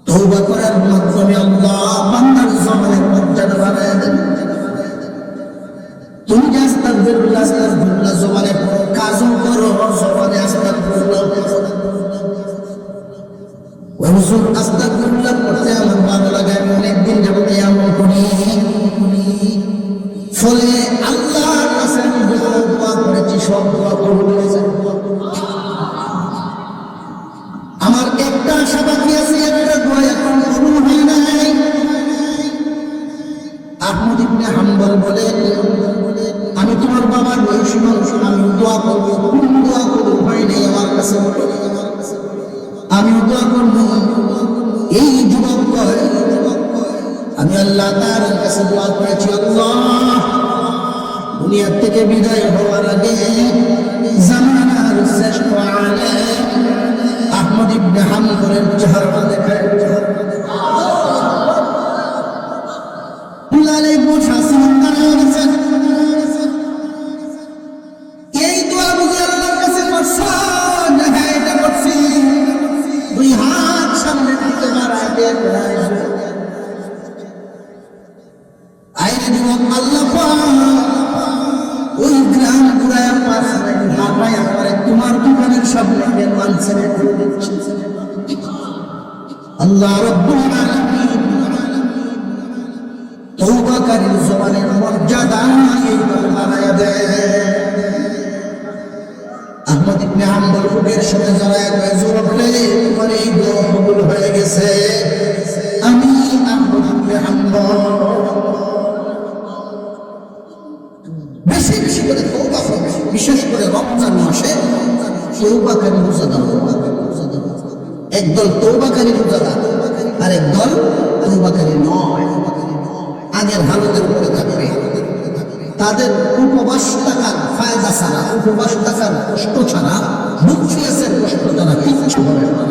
তওবা করার মাধ্যমে আল্লাহ বান্দার জবানের মর্যাদা বাড়ায় দেন। তুমি যে আস্তাগফিরুল্লাহ জবানে পড়ো, কাজও করো, জবানে আস্তাগফিরুল্লাহ করো। ওই হুজুর আস্তাগফিরুল্লাহ করতে আমার ভালো লাগে, আমি অনেকদিন যাবত আমল করি, ফলে আল্লাহর কাছে আমি দোয়া করেছি, সব দোয়া কবুল হয়ে যায়। আমার একটা আশা বাকি আছে, একটা দোয়া এখন কবুল হয় নাই। আহমদ ইবনে হাম্বল বলেন, আমি তোমার বাবার বয়সী মানুষ, আমি দোয়া করবো, কোন দোয়া কবুল হয় নাই আমার কাছে বলো, আমিও দোয়া করবো। এই যুবক কয়, আমি আল্লাহ তাআলার কাছে দোয়া করেছি, আল্লাহ দুনিয়া থেকে বিদায় হওয়ার আগে জামানার শ্রেষ্ঠ আলেম আহমদ ইবনে হাম্বলের চেহারাটা দেখায়। দুলালে বসা সিমন্দার হয়ে গেছেন। এই দোয়া বুঝে আল্লাহর কাছে করছেন, হ্যাঁ এটা করছি। দুই হাত সামনে দিতে বাড়ায় দেন, আইরে যুবক, আল্লাহ ওই গ্রাম ঘুরায় পাঁচ হাঁটায় আমারে তোমার দোকানের সামনে গিয়ে মানছেন করে দিচ্ছে। আল্লাহ রাব্বুল আলামিন তওবাকারীর জবানের মর্যাদা এইভাবে বাড়ায়া দেয়। আহমদ ইবনে হাম্বল বুকের সাথে জড়ায় কয়ে, যুবক রে, তোমার এই দোয়া কবুল হয়ে গেছে। আমি আহমদ ইবনে হাম্বল বেশি বেশি করে তওবা করবে, বিশেষ করে রমজান মাসে তওবাকারী রোজাদার। একদল তওবাকারী রোজাদার আর একদল তওবাকারী নয়, আগের হালতের উপরে থাকবে। তাদের উপবাস থাকার ফায়দা ছাড়া, উপবাস থাকার কষ্ট ছাড়া, মুফতিয়াসের কষ্ট ছাড়া কিচ্ছু হবে না।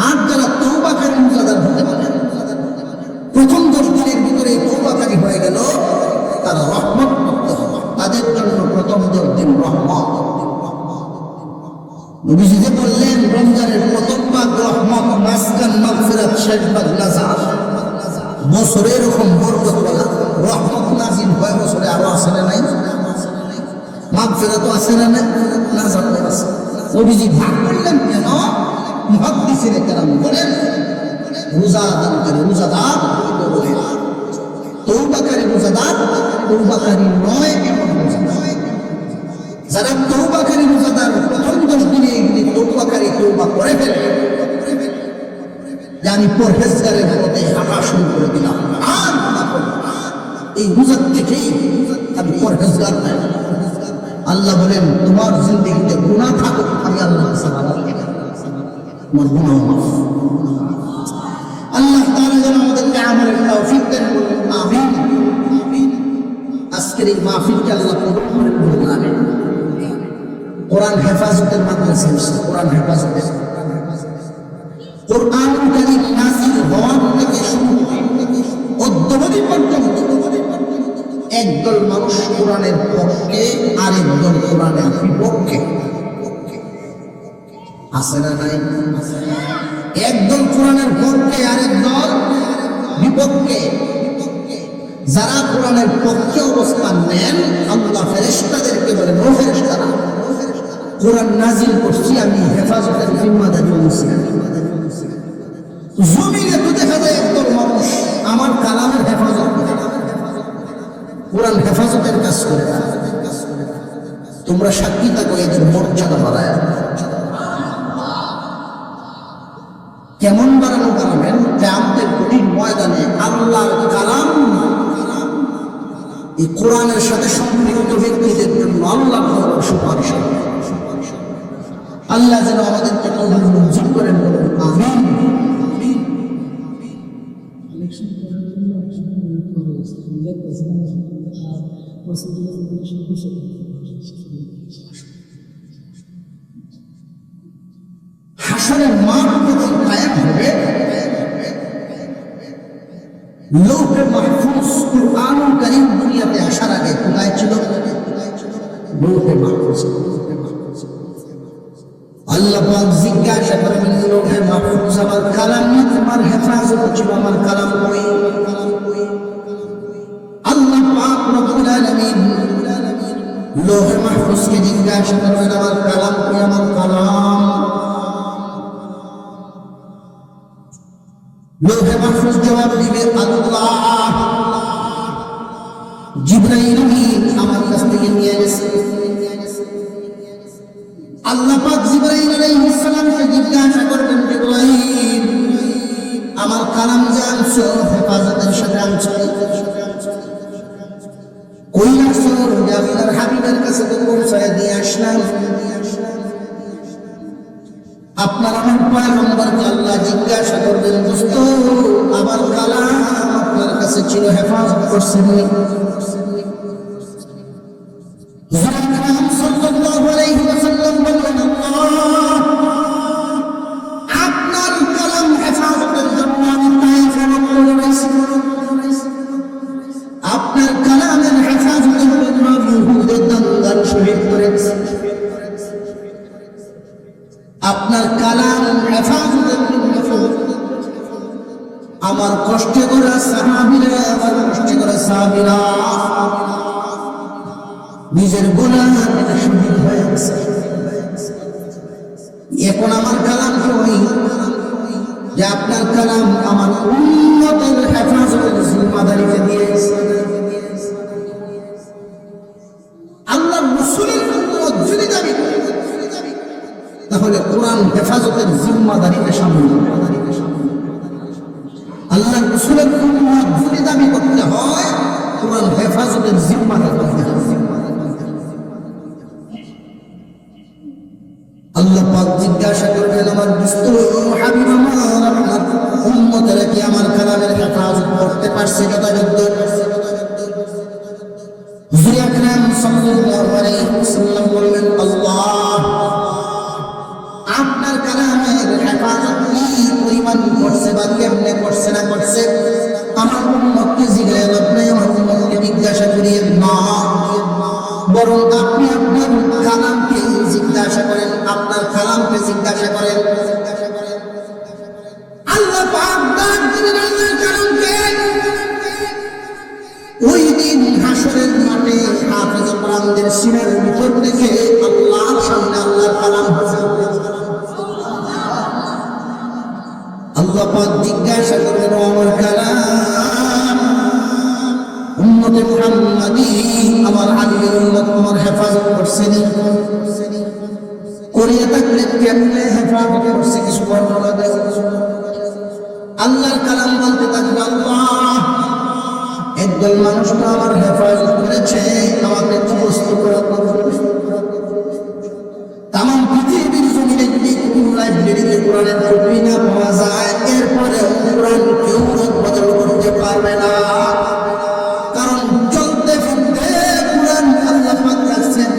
আর যারা তওবাকারী রোজাদার হতে পারে, প্রথম 10 দিনের ভিতরে তওবাকারী হয়ে গেল, তারা রহমত প্রাপ্ত হবে। তাদের জন্য প্রথম 10 দিন রহমত। নবীজি যে বললেন, রমজানের প্রথম ভাগ রহমত, মাঝখান মাগফিরাত, শেষ ভাগ নাজাত। বছরে এরকম বরকত বলা রহমত নাজিল হয় বছরে, আরো আসে না নাই? মাগফিরাত আছে না নাই? নাজাত আছে। নবীজি ভাগ করলেন কেন? মুহাদ্দিসিনে কেরাম বলেন, রোজাদারকারী রোজাদার, তওবাকারী রোজাদার, তওবাকারী নয় এমন রোজাদার। যারা তওবাকারী রোজাদার প্রথম 10 দিনে এগুলি তওবাকারী তওবা করে ফেলে, যে আমি পরহেজগারের পথে হাঁটা শুরু করে দিলাম, আর এই রোজার থেকেই আমি পরহেজগার নাই। আল্লাহ বলেন, তোমার জিন্দেগিতে গুনাহ থাকুক, আমি আল্লাহ আমার গুনাহ মাফ। আল্লাহ তাআলা যেন আমাদেরকে আমলের তৌফিক দেন, বলুন আমিন। আজকের এই মাহফিলকে আল্লাহ কবুল করেন, বলুন আমিন। কোরআন হেফাজতের মাদ্রাসা, কোরআন হেফাজতের কোরআনুল কারীম নাযিল হওয়ার থেকে শুরু করে অদ্যাবধি পর্যন্ত একদল মানুষ কোরআনের পক্ষে, আরেকদল কোরআনের বিপক্ষে। আছে না নাই? একদল কোরআনের পক্ষে, আরেকদল বিপক্ষে। যারা কোরআনের পক্ষে অবস্থান নেন, আল্লাহ ফেরেশতাদেরকে বলেন, ও ফেরেশতারা, কোরআন নাজিল করছি, আমি হেফাজতের জিম্মাদারি নিয়েছি। জমিনে তো দেখা যায় একদল মানুষ আমার কালামের হেফাজত করে, কোরআন হেফাজতের কাজ করে। তোমরা সাক্ষী থাকো, এদের মর্যাদা বাড়ায়। কেমন বাড়ানো বাড়াবেন? কিয়ামতের কঠিন ময়দানে আল্লাহর কালাম, এই কোরআনের সাথে সম্পৃক্ত ব্যক্তিদের জন্য আল্লাহ সুপারিশ। আল্লাহ যেন আমাদেরকে কবুল মঞ্জুর করেন, আমিন। হাসরের মাঠ যখন কায়েম হবে, লৌহে মাহফুজ কুরআনুল কারীম দুনিয়াতে আসার আগে কোথায় ছিল? লৌহে মাহফুজ। আল্লাহ পাক জিজ্ঞাসা করবেন, লৌহে মাহফুজ আমার কালাম না তোমার হেফাজত ছিল, আমার কালাম কই? আল্লাহ পাক রব্বুল আলামিন লৌহে মাহফুজকে জিজ্ঞাসা করবেন, আমার কালাম কই? আমার কালাম। লৌহে মাহফুজ জবাব দিবে, আল্লাহ জিবরাইল আমার কাছ থেকে নিয়ে গেছে। আল্লাহ পাক জিবরাইল আলাইহিস সালামকে জিজ্ঞাসা করবেন, জিবরাইল আমার কালাম যে আনছো হেফাজতের সাথে আনছো, কই আনছো? আপনার হাবিবের কাছে তো পৌঁছায় দিয়ে আসলাম। আপনার আমার পয়গম্বরকে আল্লাহ জিজ্ঞাসা করবেন, দোস্ত আমার কালাম আপনার কাছে ছিল, হেফাজত করছেন? সাল্লাল্লাহু আলাইহি ওয়াসাল্লাম বললেন, আল্লাহ আপনার কালাম হেফাজতের জন্য আমি তায়েফে করে রয়েছি। আপনার কালামের হেফাজতের জন্য আমি উহুদের দাঙ্গার শহীদ করেছি। আপনার কালাম হেফাজতের জন্য আমার কষ্টে করা সাহাবীরা, আমার কষ্টে করা সাহাবীরা নিজের গুনাহ শহীদ হয়ে গেছে। এখন আমার কালাম কই? যে আপনার কালাম আমার উম্মতের হেফাজতের জিম্মাদারিতে দিয়েছে। আল্লাহর রাসূলের উম্মত যদি দাবি করে, তাহলে কোরআন হেফাজতের জিম্মাদারিতে শামিল হবে। আল্লাহর রাসূলের উম্মত যদি দাবি করতে হয়, কোরআন হেফাজতের জিম্মাদারি হবে। আল্লাহ পাক জিজ্ঞাসা করবেন, আমার দোস্ত হাবিব আমার, আপনার উম্মতেরা কি আমার কালামের হেফাজত করতে পারছে যথাযথ? হুজুর আকরাম সাল্লাল্লাহু আলাইহি ওয়াসাল্লাম বললেন, আল্লাহ আপনার কালামের হেফাজত কি পরিমাণ করছে বা কেমনে করছে না করছে আমার উম্মতকে জিজ্ঞাসা আপনি আমার উম্মতকে জিজ্ঞাসা করিয়েন না, বরং আপনি আপনার কালামকে জিজ্ঞাসা করেন, আপনার কালামকে জিজ্ঞাসা করেন। আল্লাহ পাক ডাক দিবেন আল্লাহর কালামকে। ওই দিন হাসরের মাঠে হাফেজ কোরআনদের সিনার ভিতর থেকে আল্লাহর সামনে আল্লাহর কালাম হাজির হবে। আল্লাহ পাক জিজ্ঞাসা করবেন, আমার কালাম উম্মতে মুহাম্মাদি আমার হাবিবের উম্মত তোমার হেফাজত করছেন? করিয়া থাকলে কেমনে হেফাজত করছে কিছু বর্ণনা দেয়। আল্লাহর কালাম বলতে থাকবে, আল্লাহ একদল মানুষ তো আমার হেফাজত করেছে, আমাকে বস্তু করা তাম পৃথিবীর জমিনে যদি কোন লাইব্রেরিতে কোরআনের কপি না পাওয়া যায়, এরপরে কোরআন কেউ বদল করতে পারবে না। কারণ চলতে ফিরতে কোরআন আল্লাহ পাক রাখছেন।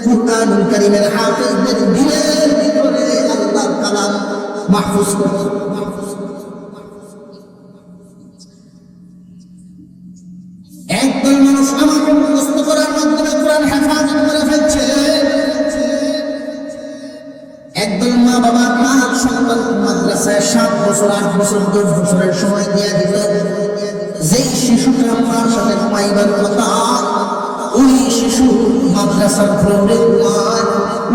কুরআনুল কারীমের হাফেজদের দিলের ভিতরে আল্লাহর কালাম মাহফুজ করছে। একদল মানুষ বছর 8 বছর 10 বছরের সময় দিয়ে দিত যেই শিশুটা মার সাথে ঘুমাইবার কথা ওই শিশু মাদ্রাসার ফ্লোরে ঘুমায়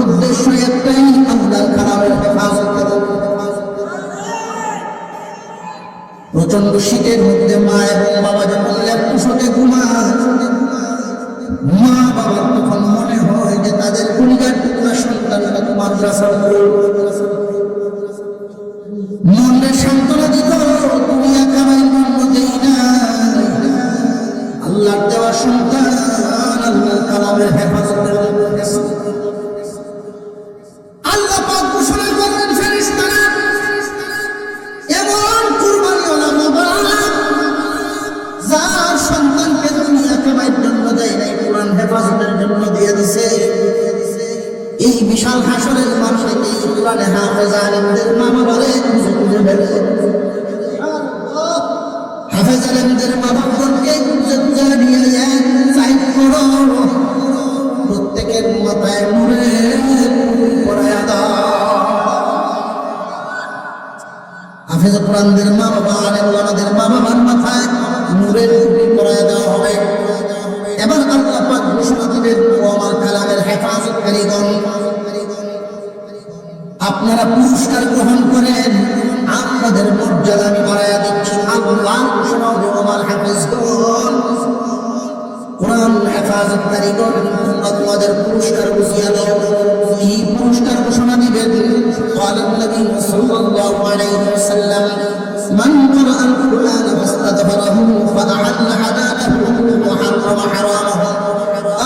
উদ্দেশ্য একটাই আল্লাহর কালামের হেফাজত করা প্রচন্ড শীতের মধ্যে মা এবং বাবা যখন ল্যাপটপে ঘুমায় মা বাবার তখন মনে হয় যে তাদের পরিবার টুকরা সন্তানটা মাদ্রাসার মনের সান্ত্বনা দিত তুমি একাবাই মন দেই না আল্লাহর দেওয়া সন্তান আল্লাহর কালামের হেফাজতের জন্য আল্লাহ পাক ঘোষণা করলেন ফেরেশতারা এমন কুরবানিওয়ালা বাবা যার সন্তানকে দুনিয়া কামাইয়ের জন্য দেয় নাই কোরআন হেফাজতের জন্য দিয়ে দিছে এই বিশাল হাসরের মাঠে এই কোরআনে হাফেজ আলেমদের মা বাবারে খুঁজে খুঁজে বের করবে হাফেজ আলেমদের মা বাবাকে খুঁজে খুঁজে নিয়ে যায় সাইড করো প্রত্যেকের মাথায় নূরের পরায়া দাও হাফেজ কোরআনদের মা বাবা আলেম ওলামাদের মা বাবার মাথায় নূরের টুপি পরায়া দেওয়া হবে এবার আল্লাহ পাক ঘোষণা দিবেন ও আমার কালামের হেফাজতকারীগণ আপনারা পুরস্কার গ্রহণ করেন আপনাদের মর্যাদা আমি বাড়াইয়া দিচ্ছি আল্লাহ ঘোষণা হবে আমার হাফেজগণ কোরআন হেফাজতকারীগণ তোমরা তোমাদের পুরস্কার বুঝিয়ে দাও কি পুরস্কার ঘোষণা দিবেন قال النبي صلى الله عليه وسلم من قرأ القرآن فاستغفره فأحل حلاله وحرم حرامه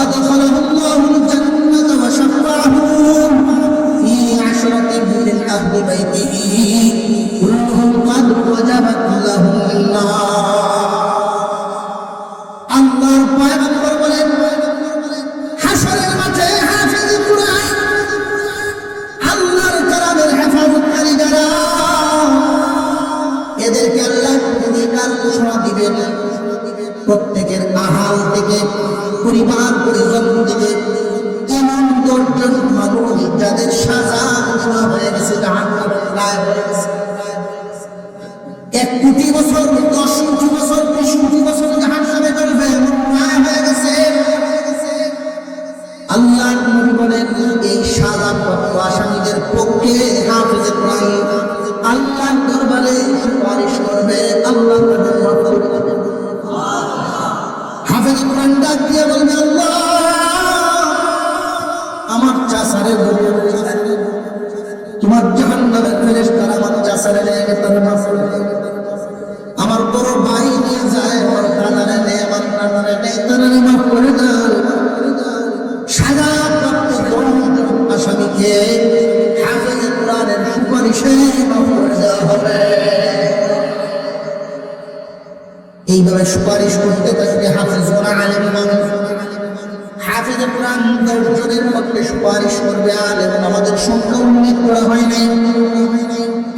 أدخله الله الجنة وشفعه في 10 من أهل بيته كلهم قد وجبت لهم النار الله পয়গম্বর বলেন হাসরের মাঠে হাফেজ কুরআন আল্লাহর কালামের হেফাজতকারী যারা এদেরকে আল্লাহ পুরস্কার ঘোষণা দিবেন প্রত্যেকের আহাল থেকে পরিবার পরিজন থেকে এমন 10 জন মানুষ যাদের সাজা ঘোষণা হয়ে গেছে জাহান্নামের রায় হয়ে গেছে 1 কোটি বছর 10 কোটি বছর 20 কোটি বছর জাহান্নামে জ্বলবে এমন রায় হয়ে গেছে আল্লাহ নবী বলেন এই সাজাপ্রাপ্ত আসামিদের পক্ষে হাফেজ কোরআন আল্লাহর দরবারে সুপারিশ করবে আল্লাহ তাদের মাফ করে দেবেন হাফেজ কোরআন ডাক দিয়ে বলবে আল্লাহ আমার চাচারে বলে তোমার জাহান্নামের ফেরেশতারা আমার চাচারে নিয়ে তার মাফ করে দেবে আমার বড় ভাই নিয়ে যায় আমার দাদারে নেয় আমার নানারে নেয় তারা মাফ করে দাও সাজাপ্রাপ্ত আসামিকে হাফেজ কোরআনের সুপারিশে মাফ করে দেওয়া হবে এইভাবে সুপারিশ করতে থাকবে হাফেজরা আলেমগণ হাফেজ কোরআন 10 জনের পক্ষে সুপারিশ করবে আলেম আমাদের সংখ্যা উল্লেখ করা হয় নাই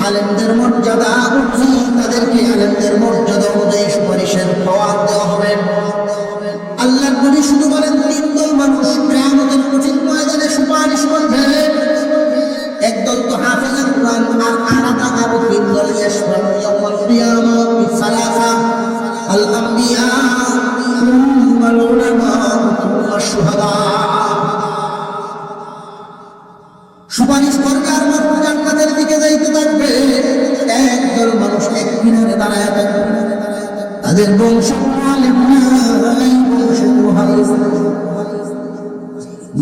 আলেমদের মর্যাদা অনুযায়ী তাদেরকে আলেমদের মর্যাদা অনুযায়ী সুপারিশের পাওয়ার দেওয়া হবে আল্লাহর নবী শুধু বলেন 3 দল মানুষ কিয়ামতের কঠিন ময়দানে সুপারিশ করবে একদল তো হাফেজ কোরআন আর আলাদা আরো 3 দল ইয়াশফাউ ইয়াউমাল কিয়ামা বিসালাসা আল আম্বিয়া ওয়াল উলামা ওয়াশ শুহাদা সুপারিশ করবে আর মানুষ জান্নাতের দিকে যাইতে থাকবে একদল মানুষ এক কিনারে দাঁড়ায় থাকবে তাদের বংশ আলেম নাই বংশ হাফেজ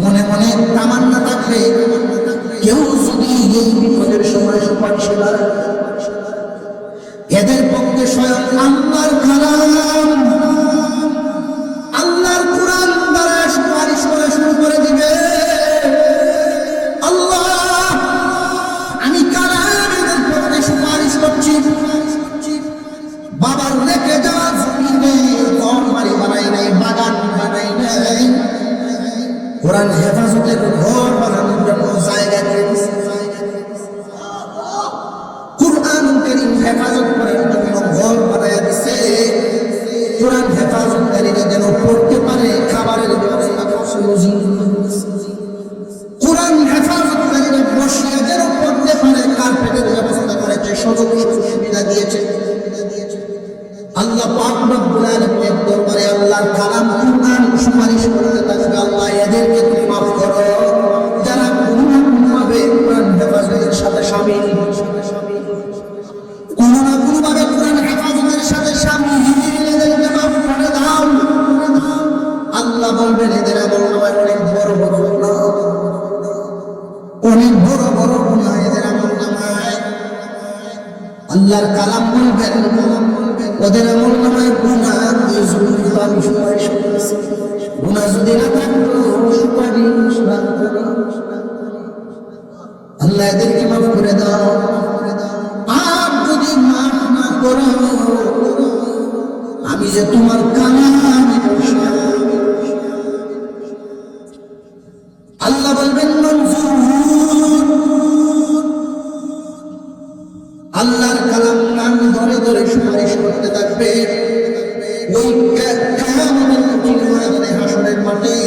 মনে মনে তামান্না থাকবে কেউ যদি এই বিপদের সময় সুপারিশ করে এদের পক্ষে স্বয়ং আল্লাহর কালাম আল্লাহর কোরআন দ্বারা সুপারিশ করা শুরু করে দিবে আল্লাহ আমি কালাম এদের পক্ষে সুপারিশ করছি বাবার রেখে যাওয়া জমিনে ঘর বাড়ি বানাই নাই বাগান বানাই নাই কোরআন হেফাজতের ঘর বানানোর জন্য জায়গা দিয়ে দিচ্ছে কোরআন কারীম হেফাজত করার জন্য ঘর বানায় দিচ্ছে কোরআন হেফাজতকারীরা যেন পড়তে পারে খাবারের ব্যবস্থা করছে কোরআন হেফাজতকারীরা বসিয়ে যেন পড়তে পারে কার্পেটের ব্যবস্থা করেছে সুযোগ সুবিধা বলবেন এদের আমল নামায় অনেক বড় বড় গুনাহ, অনেক বড় বড় গুনাহ এদের আমল নামায়। আল্লাহর কালাম বলবেন ওদের আমল নামায় গুনাহ এই জমিনে আমি সুপারিশ করেছি, গুনাহ যদি না থাকতো সুপারিশ না করতো। আল্লাহ এদেরকে মাফ করে দাও, আর যদি মাফ না করো আমি যে তোমার কালামে আল্লাহ বলবেন মনজুর। আল্লাহর কালাম নাম ধরে ধরে সুপারিশ করতে থাকবে। ওই কিয়ামতের হাসরের মাঠে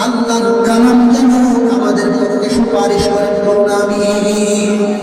আল্লাহর কালাম যেন আমাদের পক্ষে সুপারিশ করেন। আমিন।